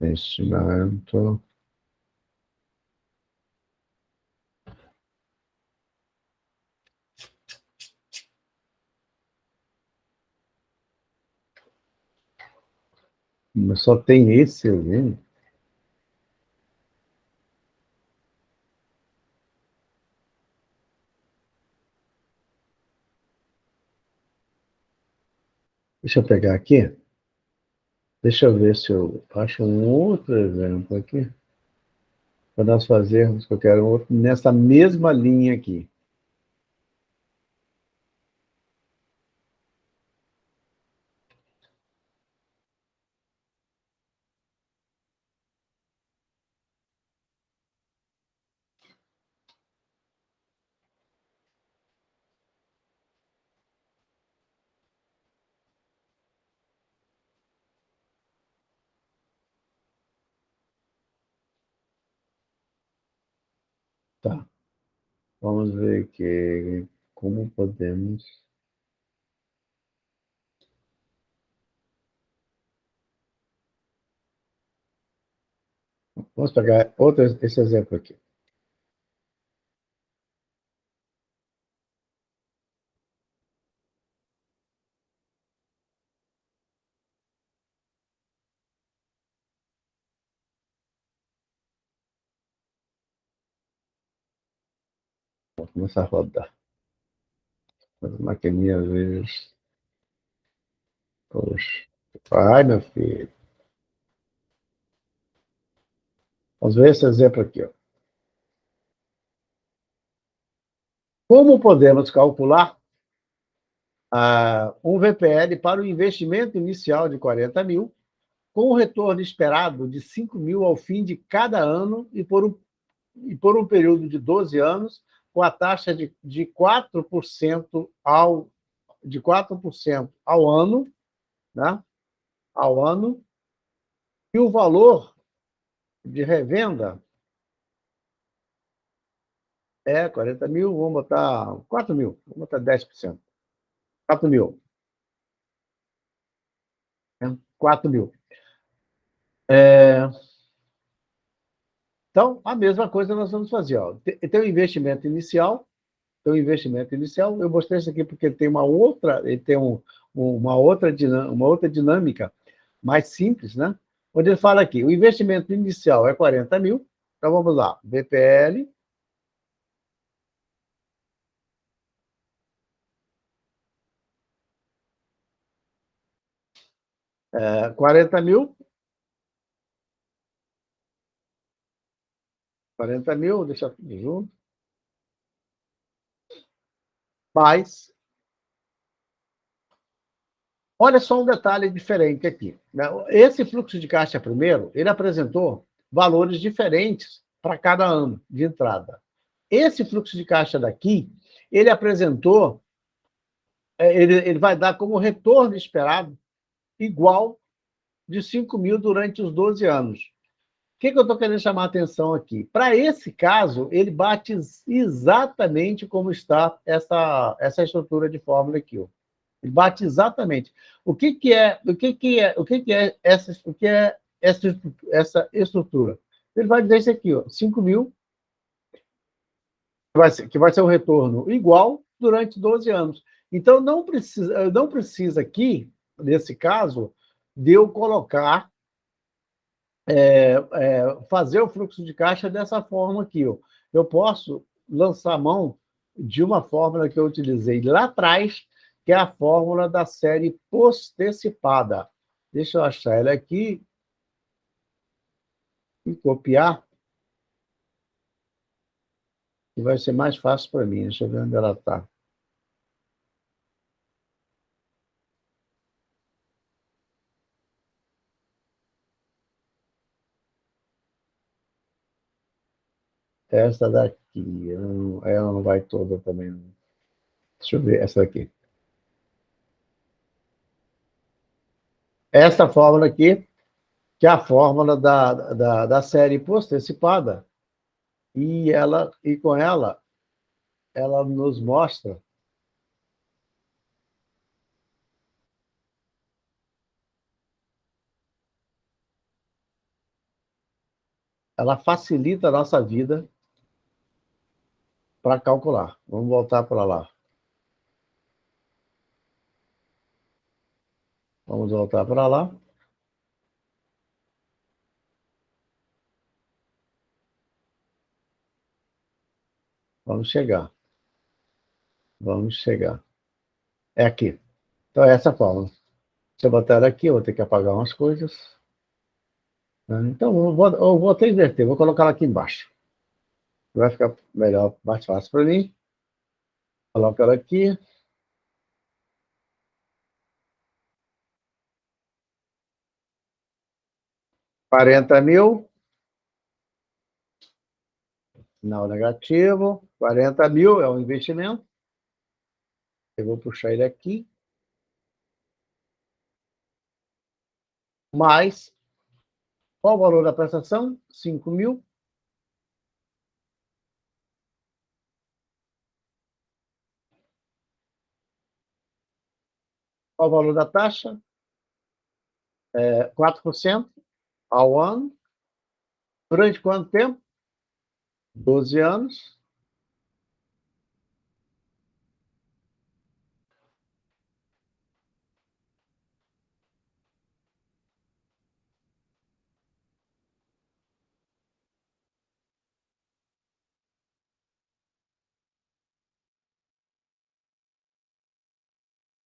Speaker 1: investimento. Mas só tem esse ali. Deixa eu pegar aqui. Deixa eu ver se eu acho um outro exemplo aqui. Para nós fazermos, que eu quero um outro, nessa mesma linha aqui. Tá. Vamos ver aqui como podemos. Vamos pegar esse exemplo aqui. Vou começar a rodar. As maquininhas, às vezes. Poxa. Ai, meu filho. Vamos ver esse exemplo aqui. Ó. Como podemos calcular um VPL para o investimento inicial de 40 mil, com o retorno esperado de 5 mil ao fim de cada ano e por um período de 12 anos, com a taxa de 4% de 4% ao ano, né? Ao ano, e o valor de revenda é 40 mil, vamos botar 4 mil, vamos botar 10%. 4 mil. 4 mil. Então, a mesma coisa nós vamos fazer. Ó. Tem um investimento inicial, eu mostrei isso aqui porque ele tem uma outra dinâmica mais simples, né? Onde ele fala aqui, o investimento inicial é 40 mil, então vamos lá, VPL, 40 mil, 40 mil, deixa tudo junto, mais, olha só um detalhe diferente aqui. Né? Esse fluxo de caixa primeiro, ele apresentou valores diferentes para cada ano de entrada. Esse fluxo de caixa daqui, ele apresentou, ele vai dar como retorno esperado igual de 5 mil durante os 12 anos. O que eu estou querendo chamar a atenção aqui? Para esse caso, ele bate exatamente como está essa estrutura de fórmula aqui. Ó. Ele bate exatamente. O que é essa estrutura? Ele vai dizer isso aqui, ó, 5 mil, que vai ser um retorno igual durante 12 anos. Então, não precisa aqui, nesse caso, de eu colocar, fazer o fluxo de caixa dessa forma aqui. Ó. Eu posso lançar mão de uma fórmula que eu utilizei lá atrás, que é a fórmula da série postecipada. Deixa eu achar ela aqui e copiar, que vai ser mais fácil para mim. Deixa eu ver onde ela está. Essa daqui, ela não vai toda também. Deixa eu ver essa aqui. Essa fórmula aqui, que é a fórmula da série postecipada, e com ela nos mostra, ela facilita a nossa vida para calcular. Vamos voltar para lá. Vamos voltar para lá. Vamos chegar. Vamos chegar. É aqui. Então, é essa fórmula. Se eu botar ela aqui, eu vou ter que apagar umas coisas. Né? Então, eu vou até inverter. Vou colocar ela aqui embaixo. Vai ficar melhor, mais fácil para mim. Coloco ela aqui. 40 mil. Sinal negativo. 40 mil é o investimento. Eu vou puxar ele aqui. Mais. Qual o valor da prestação? 5 mil. Qual o valor da taxa? 4% ao ano. Durante quanto tempo? 12 anos.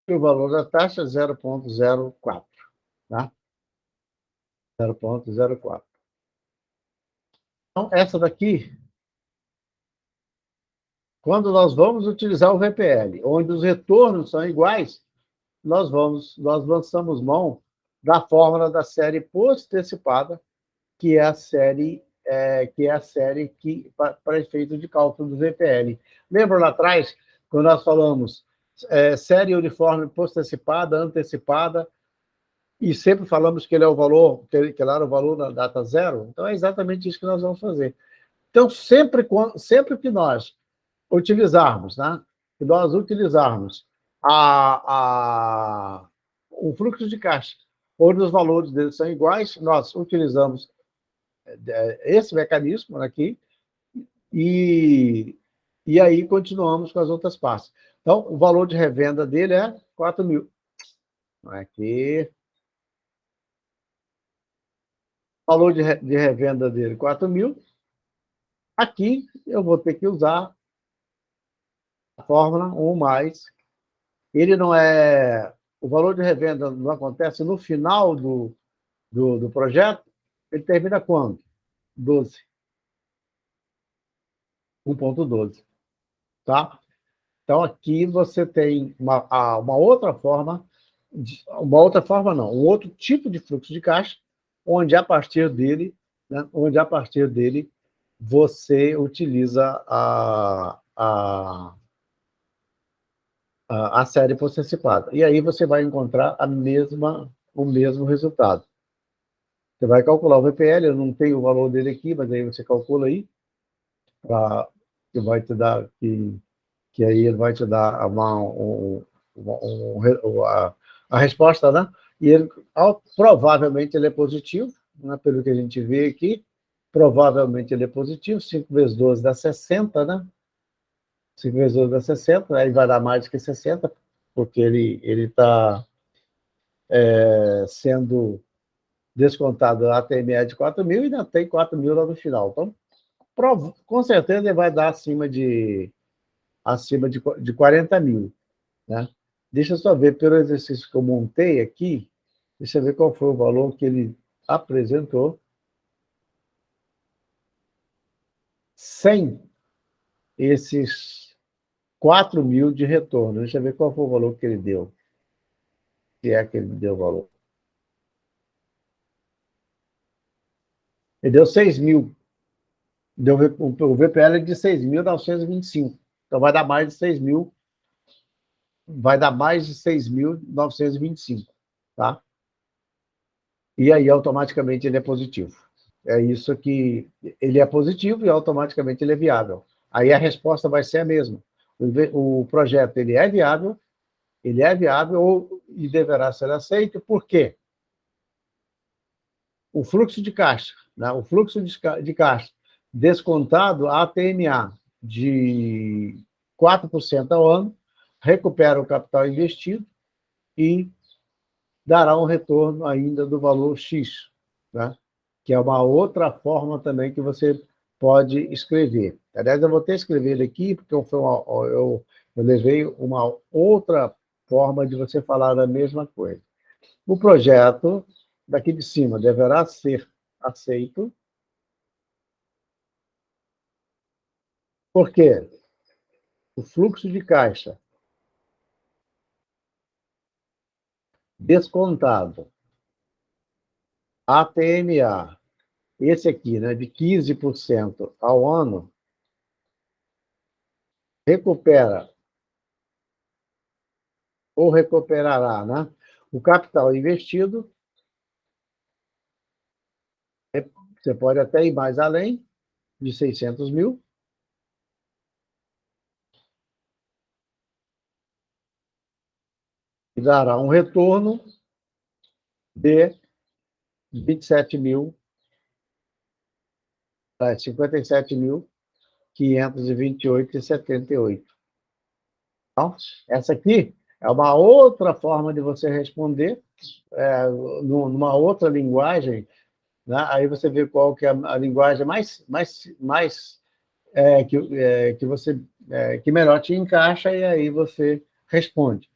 Speaker 1: E o valor da taxa é 0,04. Tá? 0,04. Então, essa daqui, quando nós vamos utilizar o VPL, onde os retornos são iguais, nós lançamos mão da fórmula da série post-antecipada, que é a série que para efeito de cálculo do VPL. Lembra lá atrás, quando nós falamos série uniforme post-antecipada, antecipada, e sempre falamos que ele é o valor, que lá era o valor da data zero? Então, é exatamente isso que nós vamos fazer. Então, sempre que nós utilizarmos, né? Que nós utilizarmos o fluxo de caixa, onde os valores deles são iguais, nós utilizamos esse mecanismo aqui e aí continuamos com as outras partes. Então, o valor de revenda dele é 4 mil. Aqui. O valor de revenda dele, 4 mil. Aqui, eu vou ter que usar a fórmula 1 mais. Ele não é... O valor de revenda não acontece no final do projeto, ele termina quando? 12. 1,12. Tá? Então, aqui você tem uma outra forma, não, um outro tipo de fluxo de caixa, onde a partir dele, né, você utiliza a série post-antecipada. E aí você vai encontrar o mesmo resultado. Você vai calcular o VPL, eu não tenho o valor dele aqui, mas aí você calcula aí, que vai te dar, que aí ele vai te dar a resposta, né? E ele, provavelmente ele é positivo, né? Pelo que a gente vê aqui, provavelmente ele é positivo, 5 vezes 12 dá 60, né? 5 vezes 12 dá 60, aí vai dar mais que 60, porque ele está sendo descontado a ATME de 4 mil e ainda tem 4 mil lá no final. Então, com certeza ele vai dar acima de 40 mil. Né? Deixa eu só ver, pelo exercício que eu montei aqui, deixa eu ver qual foi o valor que ele apresentou. Sem esses 4 mil de retorno. Deixa eu ver qual foi o valor que ele deu. Se é que ele deu o valor. Ele deu 6 mil. O VPL é de 6.925. Então, vai dar mais de 6 mil. Vai dar mais de 6.925. Tá? E aí, automaticamente, ele é positivo. É isso que ele é positivo e automaticamente ele é viável. Aí a resposta vai ser a mesma. O projeto ele é viável e deverá ser aceito. Por quê? O fluxo de caixa, né? O fluxo de caixa descontado a ATMA de 4% ao ano, recupera o capital investido e dará um retorno ainda do valor X, né? Que é uma outra forma também que você pode escrever. Aliás, eu vou até escrever ele aqui, porque eu levei uma outra forma de você falar a mesma coisa. O projeto, daqui de cima, deverá ser aceito, porque o fluxo de caixa descontado, ATMA, esse aqui, né, de 15% ao ano, recupera ou recuperará, né, o capital investido. Você pode até ir mais além de 600 mil. e dará um retorno de 27 mil, 57.528,78. Então, essa aqui é uma outra forma de você responder, numa outra linguagem, né? Aí você vê qual que é a linguagem que melhor te encaixa, e aí você responde.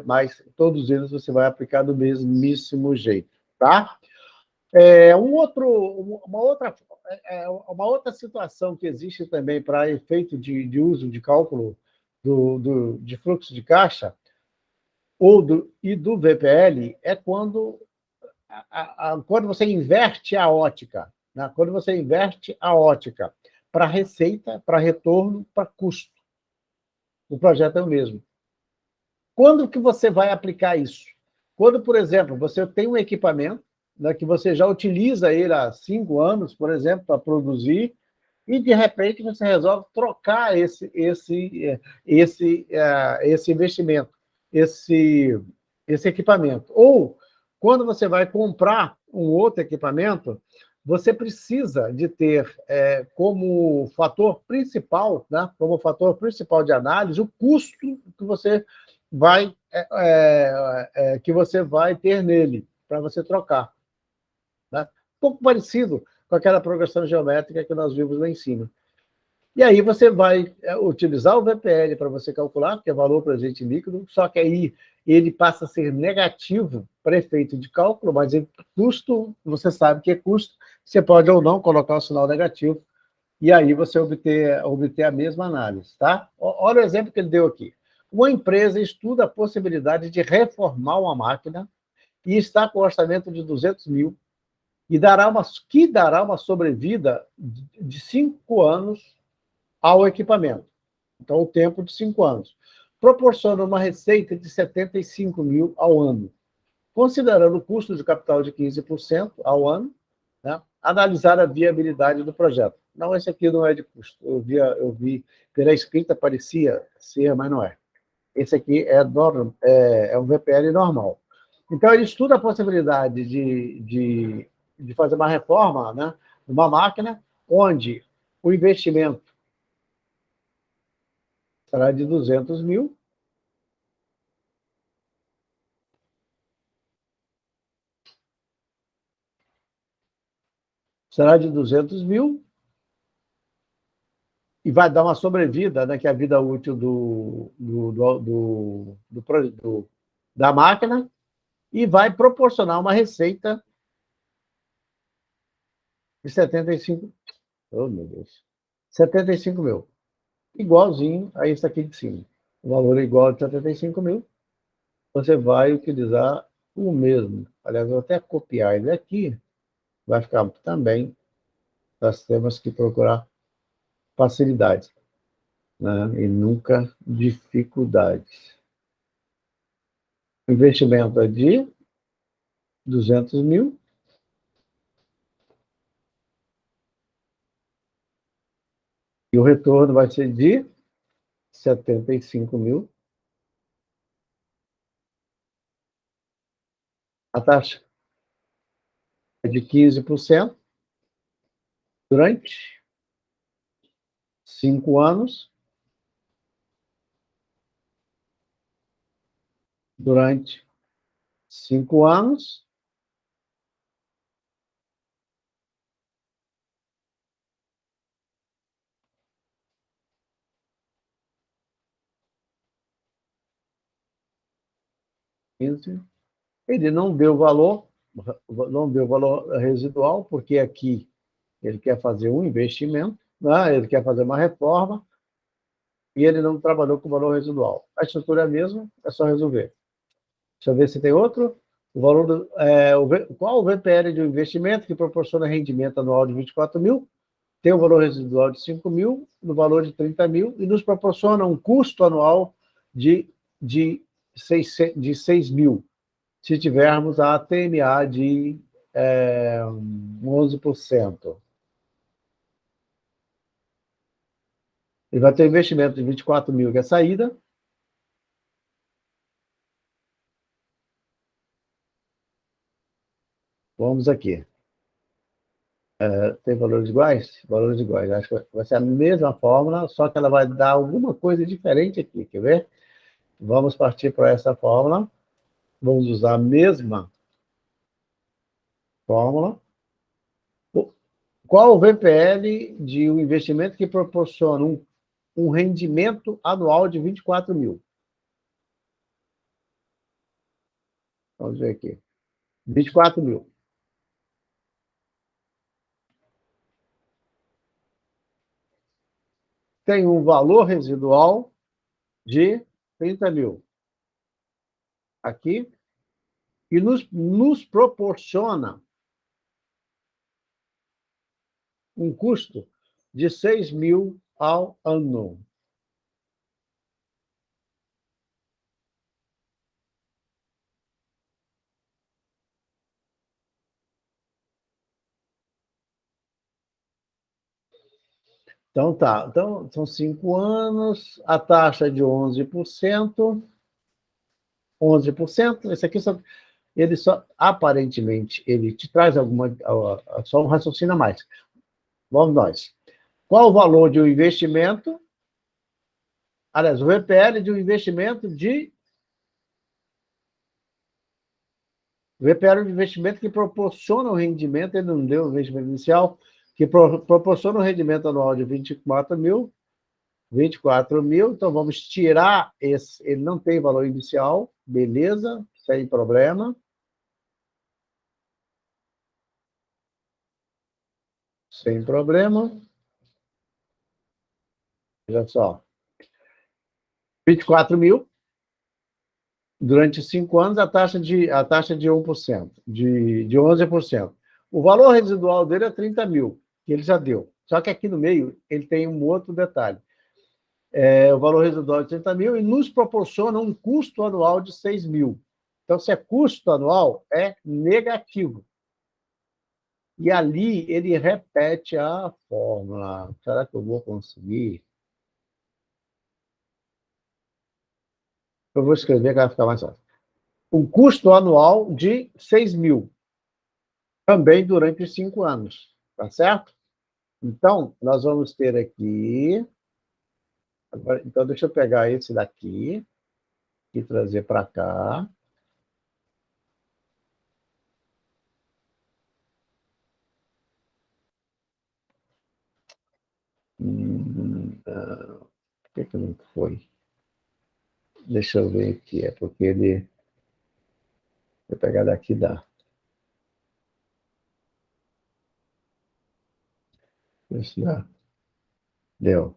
Speaker 1: Mas todos eles você vai aplicar do mesmíssimo jeito, tá? Uma outra situação que existe também para efeito de uso de cálculo de fluxo de caixa e do VPL é quando você inverte a ótica, né? Quando você inverte a ótica para receita, para retorno, para custo. O projeto é o mesmo. Quando que você vai aplicar isso? Quando, por exemplo, você tem um equipamento, né, que você já utiliza ele há 5 anos, por exemplo, para produzir, e, de repente, você resolve trocar esse investimento, esse equipamento. Ou, quando você vai comprar um outro equipamento, você precisa de ter como fator principal, né, como fator principal de análise, o custo que você vai ter nele, para você trocar. Né? Um pouco parecido com aquela progressão geométrica que nós vimos lá em cima. E aí você vai utilizar o VPL para você calcular, que é valor presente líquido, só que aí ele passa a ser negativo para efeito de cálculo, mas em custo, você sabe que é custo, você pode ou não colocar o sinal negativo, e aí você obter a mesma análise. Tá? Olha o exemplo que ele deu aqui. Uma empresa estuda a possibilidade de reformar uma máquina e está com um orçamento de 200 mil, e dará uma sobrevida de 5 anos ao equipamento. Então, o tempo de 5 anos. Proporciona uma receita de 75 mil ao ano. Considerando o custo de capital de 15% ao ano, né, analisar a viabilidade do projeto. Não, esse aqui não é de custo. Eu vi pela escrita, parecia ser, mas não é. Esse aqui é um VPL normal. Então, ele estuda a possibilidade de fazer uma reforma, né, numa máquina onde o investimento será de 200 mil, e vai dar uma sobrevida, né, que é a vida útil da máquina, e vai proporcionar uma receita de 75, oh, meu Deus, 75 mil, igualzinho a isso aqui de cima. O valor é igual a 75 mil, você vai utilizar o mesmo. Aliás, eu vou até copiar ele aqui, vai ficar também, nós temos que procurar facilidades, né, e nunca dificuldades. O investimento é de 200 mil, e o retorno vai ser de 75 mil. A taxa é de 15% durante 5 anos, durante 5 anos, ele não deu valor residual, porque aqui ele quer fazer um investimento, né? Ele quer fazer uma reforma, e ele não trabalhou com valor residual. A estrutura é a mesma, é só resolver. Deixa eu ver se tem outro. Qual o VPL de um investimento que proporciona rendimento anual de 24 mil, tem um valor residual de 5 mil, no valor de 30 mil, e nos proporciona um custo anual de 6 mil, se tivermos a TMA de 11%. Ele vai ter um investimento de 24 mil, que é a saída, Vamos aqui. Tem valores iguais? Valores iguais. Acho que vai ser a mesma fórmula, só que ela vai dar alguma coisa diferente aqui. Quer ver? Vamos partir para essa fórmula. Vamos usar a mesma fórmula. Qual o VPL de um investimento que proporciona um rendimento anual de 24 mil? Vamos ver aqui. 24 mil. Tem um valor residual de 30 mil. Aqui. E nos proporciona um custo de 6 mil ao ano. Então, tá. Então, são 5 anos, a taxa de 11%. 11%. Esse aqui só, ele só, aparentemente, ele te traz alguma, só um raciocínio a mais. Vamos nós. Qual o valor de um investimento? Aliás, o VPL de um investimento de. O VPL de um investimento que proporciona um rendimento, ele não deu o investimento inicial, que proporciona um rendimento anual de 24 mil. 24 mil, então vamos tirar esse. Ele não tem valor inicial, beleza, sem problema. Sem problema. Olha só. 24 mil, durante 5 anos, a taxa de 1%, de 11%. O valor residual dele é 30 mil, que ele já deu. Só que aqui no meio, ele tem um outro detalhe. O valor residual de 30 mil e nos proporciona um custo anual de 6 mil. Então, se é custo anual, é negativo. E ali ele repete a fórmula. Será que eu vou conseguir? Eu vou escrever que vai ficar mais fácil. Um custo anual de 6 mil, também durante os 5 anos. Tá certo? Então, nós vamos ter aqui. Agora, então, deixa eu pegar esse daqui e trazer para cá. Por que não foi? Deixa eu ver aqui. É porque ele. Vou pegar daqui dá. Isso dá. Deu.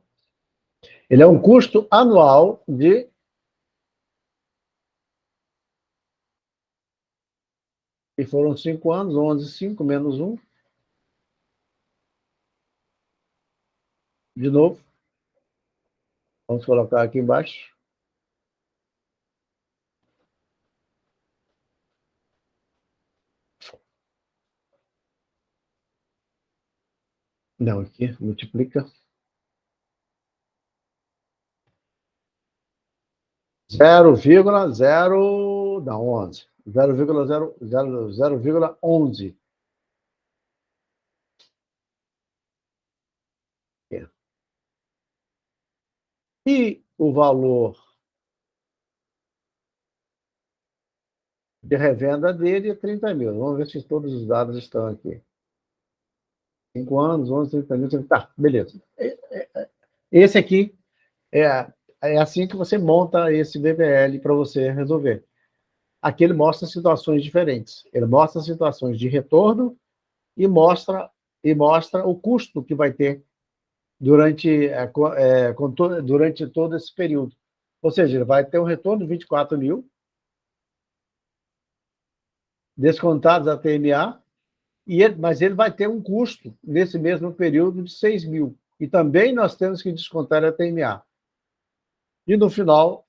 Speaker 1: Ele é um custo anual de. E foram 5 anos, 11, 5 menos 1. De novo. Vamos colocar aqui embaixo. Não, aqui, multiplica. 0,0. Não, 11. 0,11. E o valor de revenda dele é 30 mil. Vamos ver se todos os dados estão aqui. 5 anos, 11, 30 mil. Tá, beleza. Esse aqui é assim que você monta esse VPL para você resolver. Aqui ele mostra situações diferentes. Ele mostra situações de retorno e mostra o custo que vai ter durante todo esse período. Ou seja, ele vai ter um retorno de 24 mil, descontados a TMA, mas ele vai ter um custo nesse mesmo período de 6 mil. E também nós temos que descontar a TMA. E no final,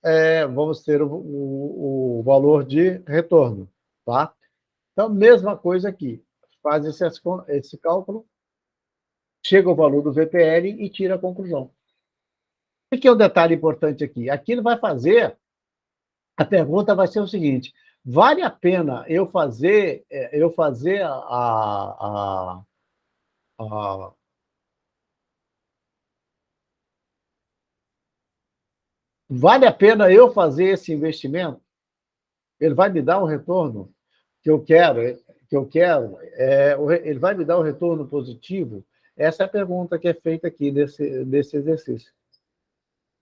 Speaker 1: vamos ter o valor de retorno. Tá? Então, mesma coisa aqui. Faz esse cálculo, chega o valor do VPL e tira a conclusão. O que é um detalhe importante aqui? Aqui ele vai fazer, a pergunta vai ser o seguinte: Vale a pena eu fazer a- vale a pena eu fazer esse investimento? Ele vai me dar um retorno que eu quero, ele vai me dar um retorno positivo? Essa é a pergunta que é feita aqui nesse exercício.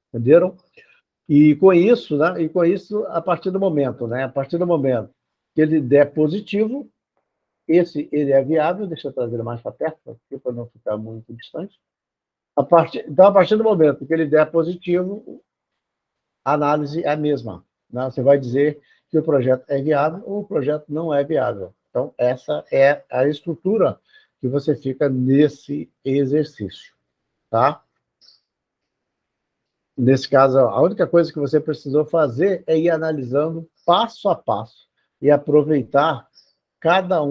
Speaker 1: Entenderam? E com isso, né? E com isso, a partir do momento, né? A partir do momento que ele der positivo, ele é viável. Deixa eu trazer mais para perto, aqui, para não ficar muito distante. Então, a partir do momento que ele der positivo, a análise é a mesma, né? Você vai dizer que o projeto é viável ou o projeto não é viável. Então, essa é a estrutura que você fica nesse exercício, tá? Nesse caso, a única coisa que você precisou fazer é ir analisando passo a passo e aproveitar cada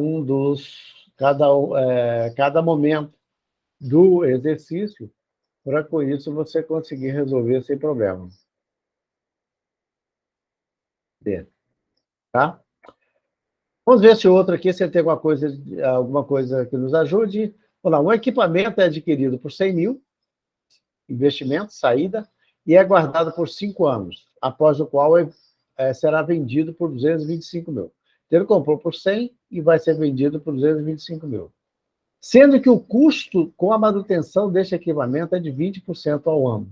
Speaker 1: momento do exercício para, com isso, você conseguir resolver sem problema. Tá? Vamos ver se o outro aqui, se ele tem alguma coisa que nos ajude. Vamos lá. Um equipamento é adquirido por 100 mil, investimento, saída, e é guardado por 5 anos, após o qual será vendido por 225 mil. Então, ele comprou por 100 e vai ser vendido por 225 mil. Sendo que o custo com a manutenção deste equipamento é de 20% ao ano.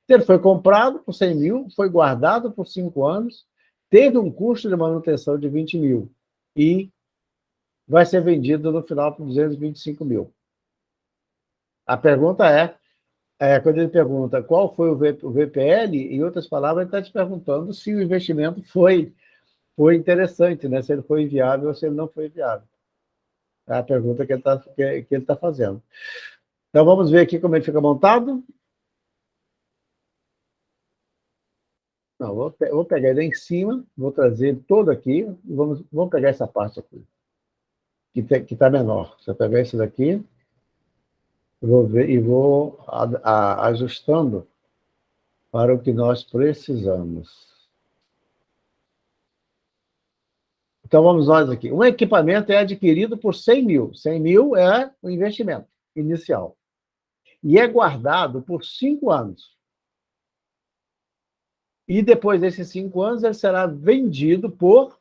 Speaker 1: Então, ele foi comprado por 100 mil, foi guardado por 5 anos, teve um custo de manutenção de 20 mil e vai ser vendido no final por 225 mil. A pergunta quando ele pergunta qual foi o VPL, em outras palavras, ele está te perguntando se o investimento foi interessante, né? Se ele foi viável ou se ele não foi viável. É a pergunta que ele tá fazendo. Então, vamos ver aqui como ele fica montado. Não, vou pegar ele em cima, vou trazer todo aqui, e vamos pegar essa parte aqui, que está menor. Se eu pegar esse daqui, vou ver e vou ajustando para o que nós precisamos. Então, vamos nós aqui. Um equipamento é adquirido por 100 mil. 100 mil é o investimento inicial. E é guardado por 5 anos. E depois desses 5 anos, ele será vendido por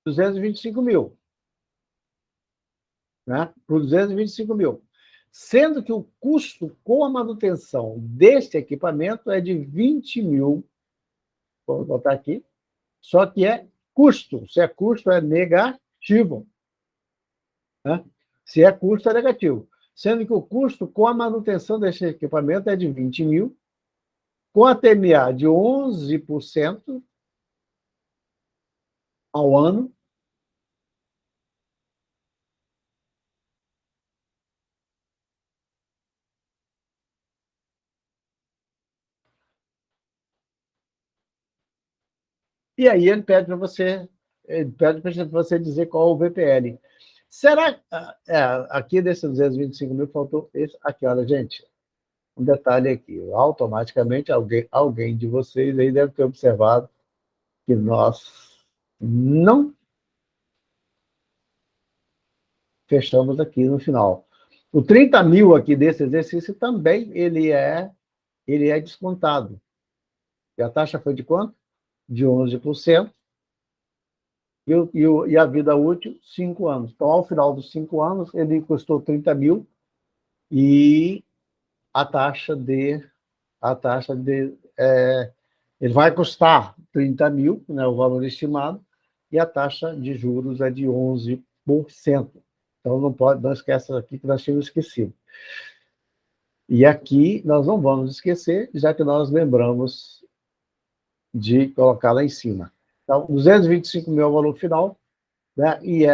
Speaker 1: 225 mil. Né? Por 225 mil. Sendo que o custo com a manutenção deste equipamento é de 20 mil. Vamos botar aqui. Só que é custo. Se é custo, é negativo. Né? Se é custo, é negativo. Sendo que o custo com a manutenção desse equipamento é de 20 mil, com a TMA de 11% ao ano. E aí ele pede para você dizer qual é o VPL. Será aqui desses 225 mil faltou esse aqui, olha, gente, um detalhe aqui, automaticamente alguém de vocês aí deve ter observado que nós não fechamos aqui no final. O 30 mil aqui desse exercício também ele é descontado. E a taxa foi de quanto? De 11%. E a vida útil, 5 anos. Então, ao final dos 5 anos, ele custou 30 mil e a taxa de. Ele vai custar 30 mil, né, o valor estimado, e a taxa de juros é de 11%. Então, não esquece aqui que nós tínhamos esquecido. E aqui nós não vamos esquecer, já que nós lembramos de colocar lá em cima. Então, 225 mil é o valor final, né, e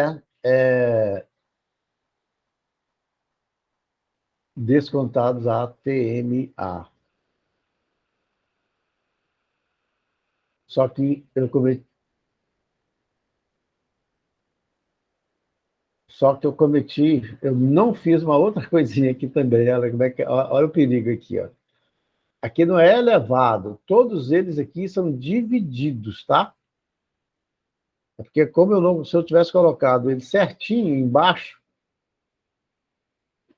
Speaker 1: descontados a TMA. Só que eu não fiz uma outra coisinha aqui também. Olha, olha o perigo aqui, ó. Aqui não é elevado. Todos eles aqui são divididos, tá? É porque como se eu tivesse colocado ele certinho embaixo,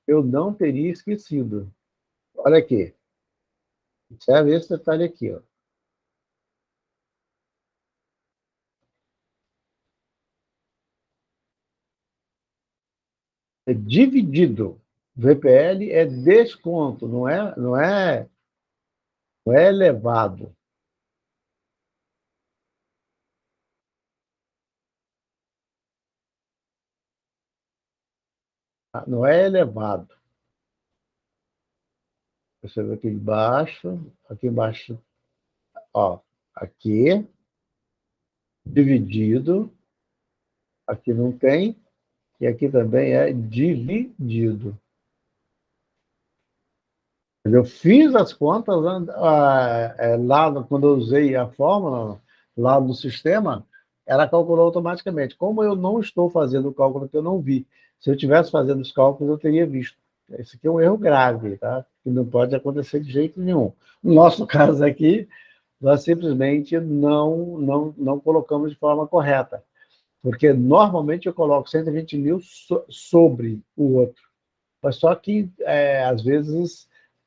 Speaker 1: eu não teria esquecido. Olha aqui. Observe esse detalhe aqui, ó. É dividido. VPL é desconto, não é elevado. Tá? Não é elevado. Você vê aqui embaixo, ó, aqui, dividido, aqui não tem, e aqui também é dividido. Eu fiz as contas lá quando eu usei a fórmula lá no sistema, ela calculou automaticamente. Como eu não estou fazendo o cálculo que eu não vi, se eu tivesse fazendo os cálculos, eu teria visto. Esse aqui é um erro grave, tá? Que não pode acontecer de jeito nenhum. No nosso caso aqui, nós simplesmente não colocamos de forma correta, porque normalmente eu coloco 120 mil sobre o outro. Mas só que,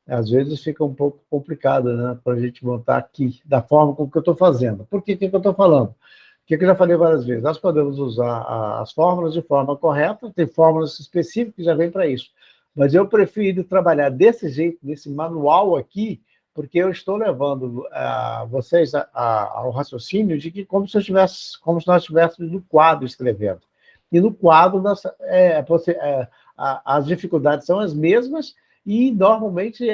Speaker 1: às vezes fica um pouco complicado, né, para a gente montar aqui, da forma como que eu estou fazendo. Por que eu estou falando? Porque eu já falei várias vezes, nós podemos usar as fórmulas de forma correta, tem fórmulas específicas que já vêm para isso. Mas eu prefiro trabalhar desse jeito, nesse manual aqui, porque eu estou levando vocês ao raciocínio de que como se nós estivéssemos no quadro escrevendo. E no quadro, as dificuldades são as mesmas e, normalmente,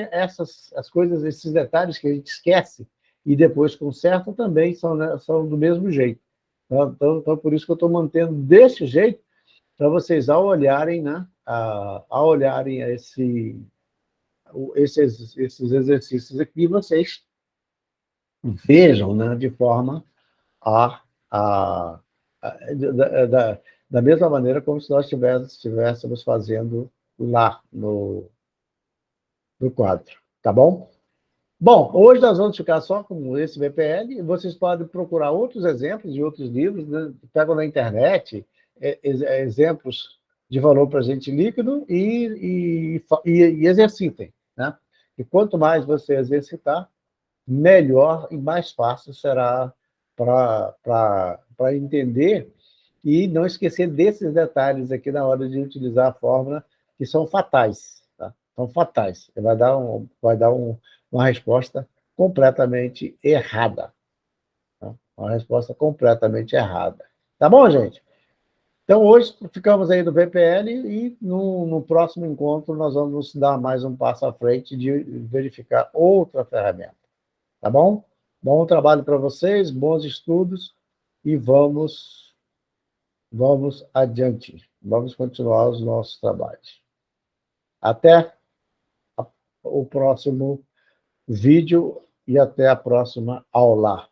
Speaker 1: as coisas, esses detalhes que a gente esquece e depois conserta também são, né, são do mesmo jeito. Então, por isso que eu estou mantendo desse jeito, para vocês, ao olharem, né, ao olharem esses exercícios aqui, vocês vejam, né, de forma a, a, da mesma maneira como se nós estivéssemos fazendo lá no quadro, tá bom? Bom, hoje nós vamos ficar só com esse VPL, e vocês podem procurar outros exemplos de outros livros, né? Pegam na internet exemplos de valor presente líquido e exercitem, né? E quanto mais você exercitar, melhor e mais fácil será para entender e não esquecer desses detalhes aqui na hora de utilizar a fórmula, que são fatais. Tá? São fatais. Você vai dar uma resposta completamente errada. Tá? Uma resposta completamente errada. Tá bom, gente? Então, hoje ficamos aí do VPL e no próximo encontro nós vamos dar mais um passo à frente de verificar outra ferramenta. Tá bom? Bom trabalho para vocês, bons estudos e vamos adiante. Vamos continuar os nossos trabalhos. Até o próximo vídeo e até a próxima aula.